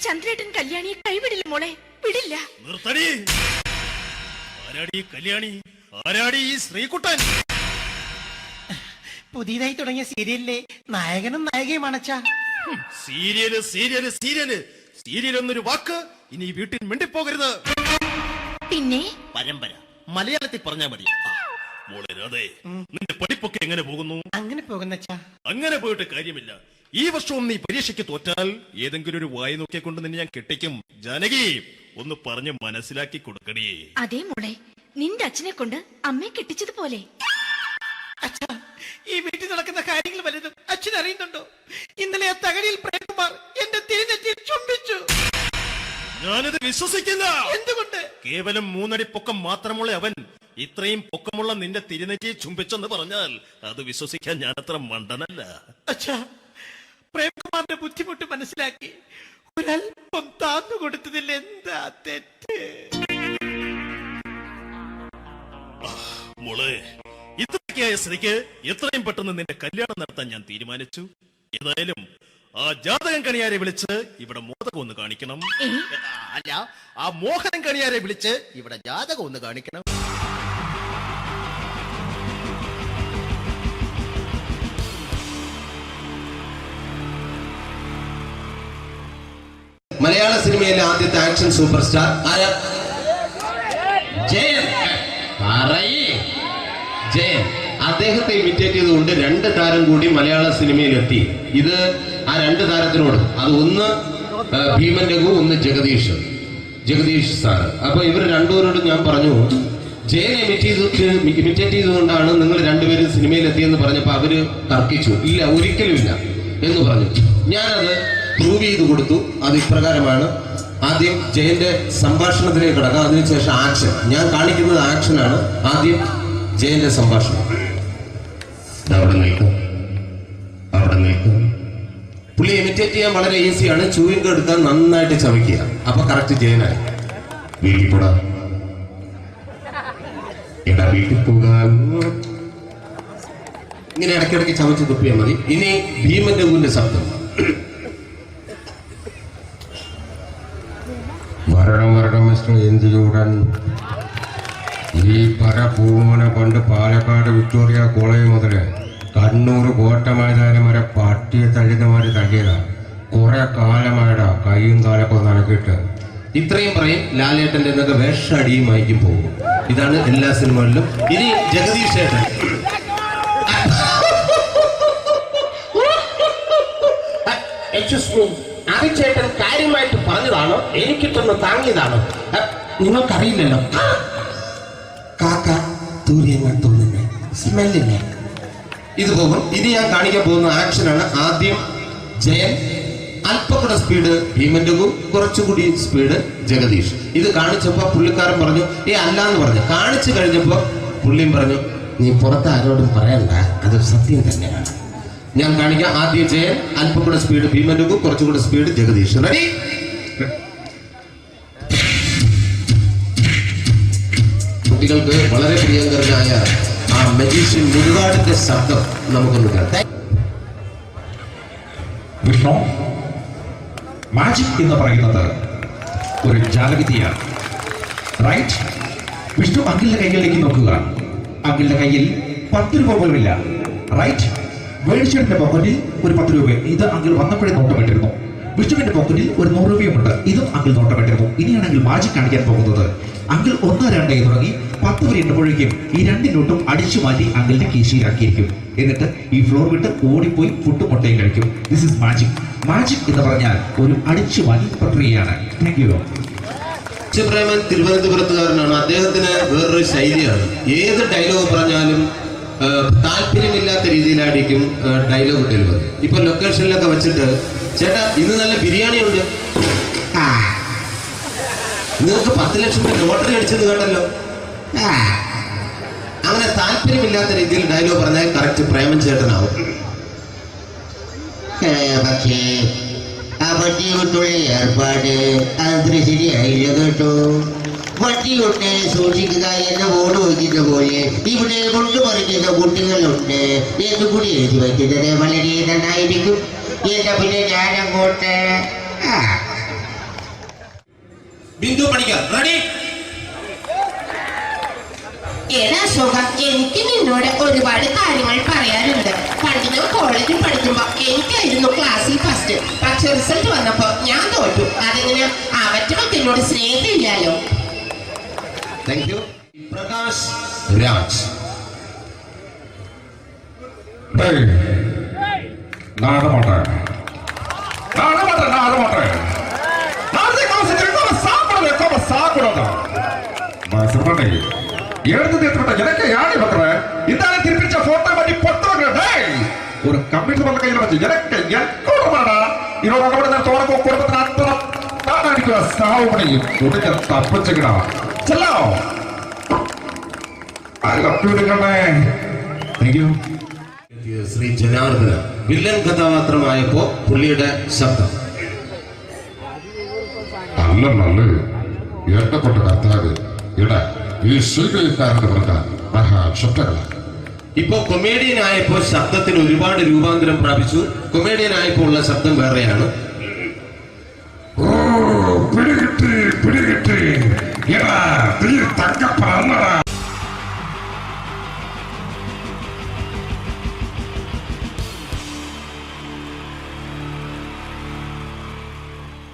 ചന്ദ്രേട്ടൻ കല്യാണിയെ കൈവിടില്ല മോളെ, വിടില്ല. നിർത്തടി. ആരാടി കല്യാണി? ആരാടി ഈ ശ്രീകുട്ടൻ? പുതിയതായി തുടങ്ങിയ സീരിയലിലെ നായകനും നായികയും അണച്ചാ. സീരിയല് സീരിയല് സീരിയല് സീരിയൽ എന്നൊരു വാക്ക് ഇനി വീട്ടിൽ മിണ്ടിപ്പോകരുത്. പിന്നെ പരമ്പര മലയാളത്തിൽ പറഞ്ഞാൽ മതി. മോളെ രാധേ, നിന്റെ പഠിപ്പൊക്കെ എങ്ങനെ പോകുന്നു? അങ്ങനെ പോകുന്ന അങ്ങനെ പോയിട്ട് കാര്യമില്ല. ഈ വർഷവും നീ പരീക്ഷയ്ക്ക് തോറ്റാൽ ഏതെങ്കിലും ഒരു വായി നോക്കിയെ കൊണ്ട് നിന്നെ ഞാൻ കെട്ടിക്കും. ജാനകി, ഒന്ന് പറഞ്ഞ് മനസ്സിലാക്കി കൊടുക്കണേ. അതേ മോളെ, നിന്റെ അച്ഛനെ കൊണ്ട് അമ്മയെ കെട്ടിച്ചതുപോലെ. ഈ വീട്ടിൽ നടക്കുന്ന കാര്യങ്ങൾ വലുതും അച്ഛൻ അറിയുന്നുണ്ടോ? ഇന്നലെ ആ തകഴിയിൽ പ്രേംകുമാർ എന്റെ തിരിഞ്ഞെത്തിയിൽ ചുംബിച്ചു. ഞാനിത് വിശ്വസിക്കില്ല. എന്തുകൊണ്ട്? കേവലം 3 അടി പൊക്കം മാത്രമുള്ള അവൻ ഇത്രയും പൊക്കമുള്ള നിന്റെ തിരുനെറ്റിയെ ചുംബിച്ചെന്ന് പറഞ്ഞാൽ അത് വിശ്വസിക്കാൻ ഞാൻ അത്ര മണ്ടനല്ല. അച്ഛാ, പ്രേംകുമാറിന്റെ ബുദ്ധിമുട്ട് മനസ്സിലാക്കി ഒരല്പം താന്നു കൊടുത്തതിൽ എന്താ തെറ്റ്? മോളെ, ഇത്രയ്ക്കായ സ്ഥിതിക്ക് എത്രയും പെട്ടെന്ന് നിന്റെ കല്യാണം നടത്താൻ ഞാൻ തീരുമാനിച്ചു. ഏതായാലും ആ ജാതകം കണിയാരെ വിളിച്ച് ഇവിടെ മോദകം ഒന്ന് കാണിക്കണം. അല്ല, ആ മോഹനം കണിയാരെ വിളിച്ച് ഇവിടെ ജാതകം ഒന്ന് കാണിക്കണം. മലയാള സിനിമയിലെ ആദ്യത്തെ ആക്ഷൻ സൂപ്പർ സ്റ്റാർ ആരാ? ജയൻ. ജയൻ. അദ്ദേഹത്തെ ഇമിറ്റേറ്റ് ചെയ്തുകൊണ്ട് 2 താരം കൂടി മലയാള സിനിമയിലെത്തി. ഇത് ആ 2 താരത്തിനോട്, അത് ഒന്ന് ഭീമൻ രഘു, ഒന്ന് ജഗദീഷ് സാറ്. അപ്പൊ ഇവർ രണ്ടുപേരോടും ഞാൻ പറഞ്ഞു, ജയനെ ഇമിറ്റേറ്റ് ചെയ്തുകൊണ്ടാണ് നിങ്ങൾ രണ്ടുപേരും സിനിമയിലെത്തിയെന്ന് പറഞ്ഞപ്പോൾ അവര് തർക്കിച്ചു. ഇല്ല, ഒരിക്കലും ഇല്ല എന്ന് പറഞ്ഞു. ഞാനത് പ്രൂവ് ചെയ്ത് കൊടുത്തു. അത് ഇപ്രകാരമാണ്. ആദ്യം ജയന്റെ സംഭാഷണത്തിലേക്ക് കിടക്കാം, അതിനുശേഷം ആക്ഷൻ. ഞാൻ കാണിക്കുന്നത് ആക്ഷനാണ്. ആദ്യം ജയന്റെ സംഭാഷണം. അവിടെ നിൽക്കും. പുള്ളി ഇമിറ്റേറ്റ് ചെയ്യാൻ വളരെ ഈസിയാണ്. ചൂയിങ് എടുക്കാൻ നന്നായിട്ട് ചവയ്ക്കുക. അപ്പൊ കറക്റ്റ് ജയനായി. വീട്ടിൽ പോടാ, എടാ വീട്ടിൽ പോകാൻ. ഇങ്ങനെ ഇടയ്ക്കിടയ്ക്ക് ചവച്ച് തുപ്പിയാൽ മതി. ഇനി ഭീമൻ രഘുവിന്റെ ശബ്ദം. വരണം മിസ്റ്റർ എന്ത് ചൂടൻ. ഈ പര പൂമോനെ കൊണ്ട് പാലക്കാട് വിക്ടോറിയ കോളേജ് മുതൽ കണ്ണൂർ കോട്ട മൈതാനം വരെ പട്ടിയെ തള്ളുന്നമാര് തള്ളിയതാ. കുറെ കാലമായടാ കൈയും കാലൊക്കെ നടക്കിയിട്ട്. ഇത്രയും പറയും. ലാലേട്ടന്റെ എന്നൊക്കെ വേഷടിയുമായിരിക്കും പോകും. ഇതാണ് എല്ലാ സിനിമകളിലും. ഇനി ജഗദീഷ് ചേട്ടൻ. ചേട്ടൻ കാര്യമായിട്ട് പറഞ്ഞതാണോ എനിക്കിട്ടൊന്ന് താങ്ങിയതാണോ? നിങ്ങൾക്കറിയില്ലല്ലോ. കാക്ക തൂര്യങ്ങൾ തോന്നുന്നേ, സ്മെല്ലില്ലേ? ഇത് പോകും. ഇനി ഞാൻ കാണിക്കാൻ പോകുന്ന ആക്ഷനാണ്. ആദ്യം ജയൻ, അല്പം കൂടെ സ്പീഡ് ഭീമൻ രഘു, കുറച്ചുകൂടി സ്പീഡ് ജഗദീഷ്. ഇത് കാണിച്ചപ്പോ പുള്ളിക്കാരൻ പറഞ്ഞു അല്ലാന്ന് പറഞ്ഞു. കാണിച്ചു കഴിഞ്ഞപ്പോ പുള്ളിയും പറഞ്ഞു നീ പുറത്ത് ആരോടും പറയണ്ട, അത് സത്യം തന്നെയാണ്. ഞാൻ കാണിക്കാം. ആദ്യം ജയൻ, അല്പം കൂടെ സ്പീഡ് ഭീമൻ രഘു, കുറച്ചുകൂടെ സ്പീഡ് ജഗദീഷ്. റെഡി? കുട്ടികൾക്ക് വളരെ പ്രിയങ്കരനായ ആ മജീഷ്യൻ മുരുകാടിന്റെ ശബ്ദം നമുക്കൊന്ന് കേൾക്കാം. വിഷ്ണു, മാജിക് എന്ന് പറയുന്നത് ഒരു ജാലവിദ്യയാണ്. റൈറ്റ്? വിഷ്ണു അങ്കിളിന്റെ കൈകളിലേക്ക് നോക്കുക. അങ്കിളിന്റെ കയ്യിൽ 10 രൂപ പോലും ഇല്ല. റൈറ്റ്? വേണിച്ചേട്ടന്റെ പോക്കറ്റിൽ ഒരു 10 രൂപ. ഇത് അങ്കിൾ വന്നപ്പോഴേ നോട്ടമിട്ടിരുന്നു. വിഷ്ണുവിന്റെ പോക്കറ്റിൽ ഒരു 100 രൂപയുമുണ്ട്. ഇതും അങ്കിൾ നോട്ടമിട്ടിരുന്നു. ഇനിയാണെങ്കിൽ മാജിക് കാണിക്കാൻ പോകുന്നത്. അങ്കിൾ 1, 2 തുടങ്ങി 10 വരെ എണ്ണുമ്പോഴേക്കും ഈ 2 നോട്ടും അടിച്ചു മാറ്റി അങ്കിളിന്റെ കീശയിലാക്കിയിരിക്കും. എന്നിട്ട് ഈ ഫ്ലോർ വിട്ട് ഓടിപ്പോയി പുട്ടും മുട്ടയും കഴിക്കും. This is magic. മാജിക് എന്ന് പറഞ്ഞാൽ ഒരു അടിച്ചു മാറ്റി പ്രക്രിയയാണ്. Thank you. പ്രേമൻ തിരുവനന്തപുരത്തുകാരനാണ്. അദ്ദേഹത്തിന് വേറൊരു ശൈലിയാണ്. ഏത് ഡയലോഗ് പറഞ്ഞാലും താല്പര്യമില്ലാത്ത രീതിയിലായിരിക്കും ഡയലോഗ് ഡെലിവറി. ഇപ്പൊ ലൊക്കേഷനിലൊക്കെ വെച്ചിട്ട് ചേട്ടാ ഇന്ന് നല്ല ബിരിയാണി ഉണ്ട്, നിങ്ങൾക്ക് 10 ലക്ഷം ലോട്ടറി അടിച്ചെന്ന് കേട്ടല്ലോ. അങ്ങനെ താല്പര്യമില്ലാത്ത രീതിയിൽ ഡയലോഗ് പറഞ്ഞാൽ കറക്റ്റ് പ്രേമൻ ചേട്ടനാവും. പക്ഷേ ആ വണ്ടി കൊണ്ടുള്ള ഏർപ്പാട് അത്ര ശരിയായില്ല കേട്ടോ. വണ്ടി കൊണ്ട് സൂക്ഷിക്കുക എന്ന ബോർഡ് വയ്ക്കുന്ന പോലെ ഇവിടെ കൊണ്ടുമറിക്കുന്ന കുട്ടികളുണ്ട് എന്ന് കൂടി എഴുതി വയ്ക്കുന്നത് വളരെ നന്നായിരിക്കും. എന്നാ പിന്നെ ഞാനങ്ങോട്ട് ബിന്ദു പണിക്കർ. റെഡി? എടാ അശോക, എനിക്ക് നിന്നോട് ഒരുപാട് കാര്യങ്ങൾ പറയാനുണ്ട്. പണ്ട് ഞാൻ കോളേജിൽ പഠിക്കുമ്പോ എനിക്കായിരുന്നു ക്ലാസ്സിൽ ഫസ്റ്റ്. പക്ഷെ റിസൾട്ട് വന്നപ്പോ ഞാൻ തോറ്റു. അതെങ്ങനെ അവറ്റൊക്കെ എന്നോട് സ്നേഹമില്ലല്ലോ. Thank you. പ്രകാശ് രാജ്. ஒரு கம்ப்யூட்டர் பண்ண கையில் வச்சு எனக்கு எக்கோடமாடா இன்னொரு அங்கே தோறப்போ குடும்பത്തിന് അത്ര താനായിരിക്കും സാവ് പണി ഒടുക്ക തപ്പിച്ചിക്കടാ ചെല്ലോ ശ്രീ ജനാർദ്ദന വില്ലൻ കഥാപാത്രമായപ്പോ പുള്ളിയുടെ ശബ്ദം. നല്ല നല്ല എണ്ണപ്പെട്ട കർത്താവ് ഇട ഈ സ്വീകരിക്കാരുടെ പറഞ്ഞ മഹാശബ്ദങ്ങള. ഇപ്പോ കൊമേഡിയൻ ആയപ്പോ ശബ്ദത്തിന് ഒരുപാട് രൂപാന്തരം പ്രാപിച്ചു. കൊമേഡിയൻ ആയപ്പോ ഉള്ള ശബ്ദം വേറെയാണ്. പിടികിട്ടി പിടികിട്ടി തങ്കപ്പറന്നടാ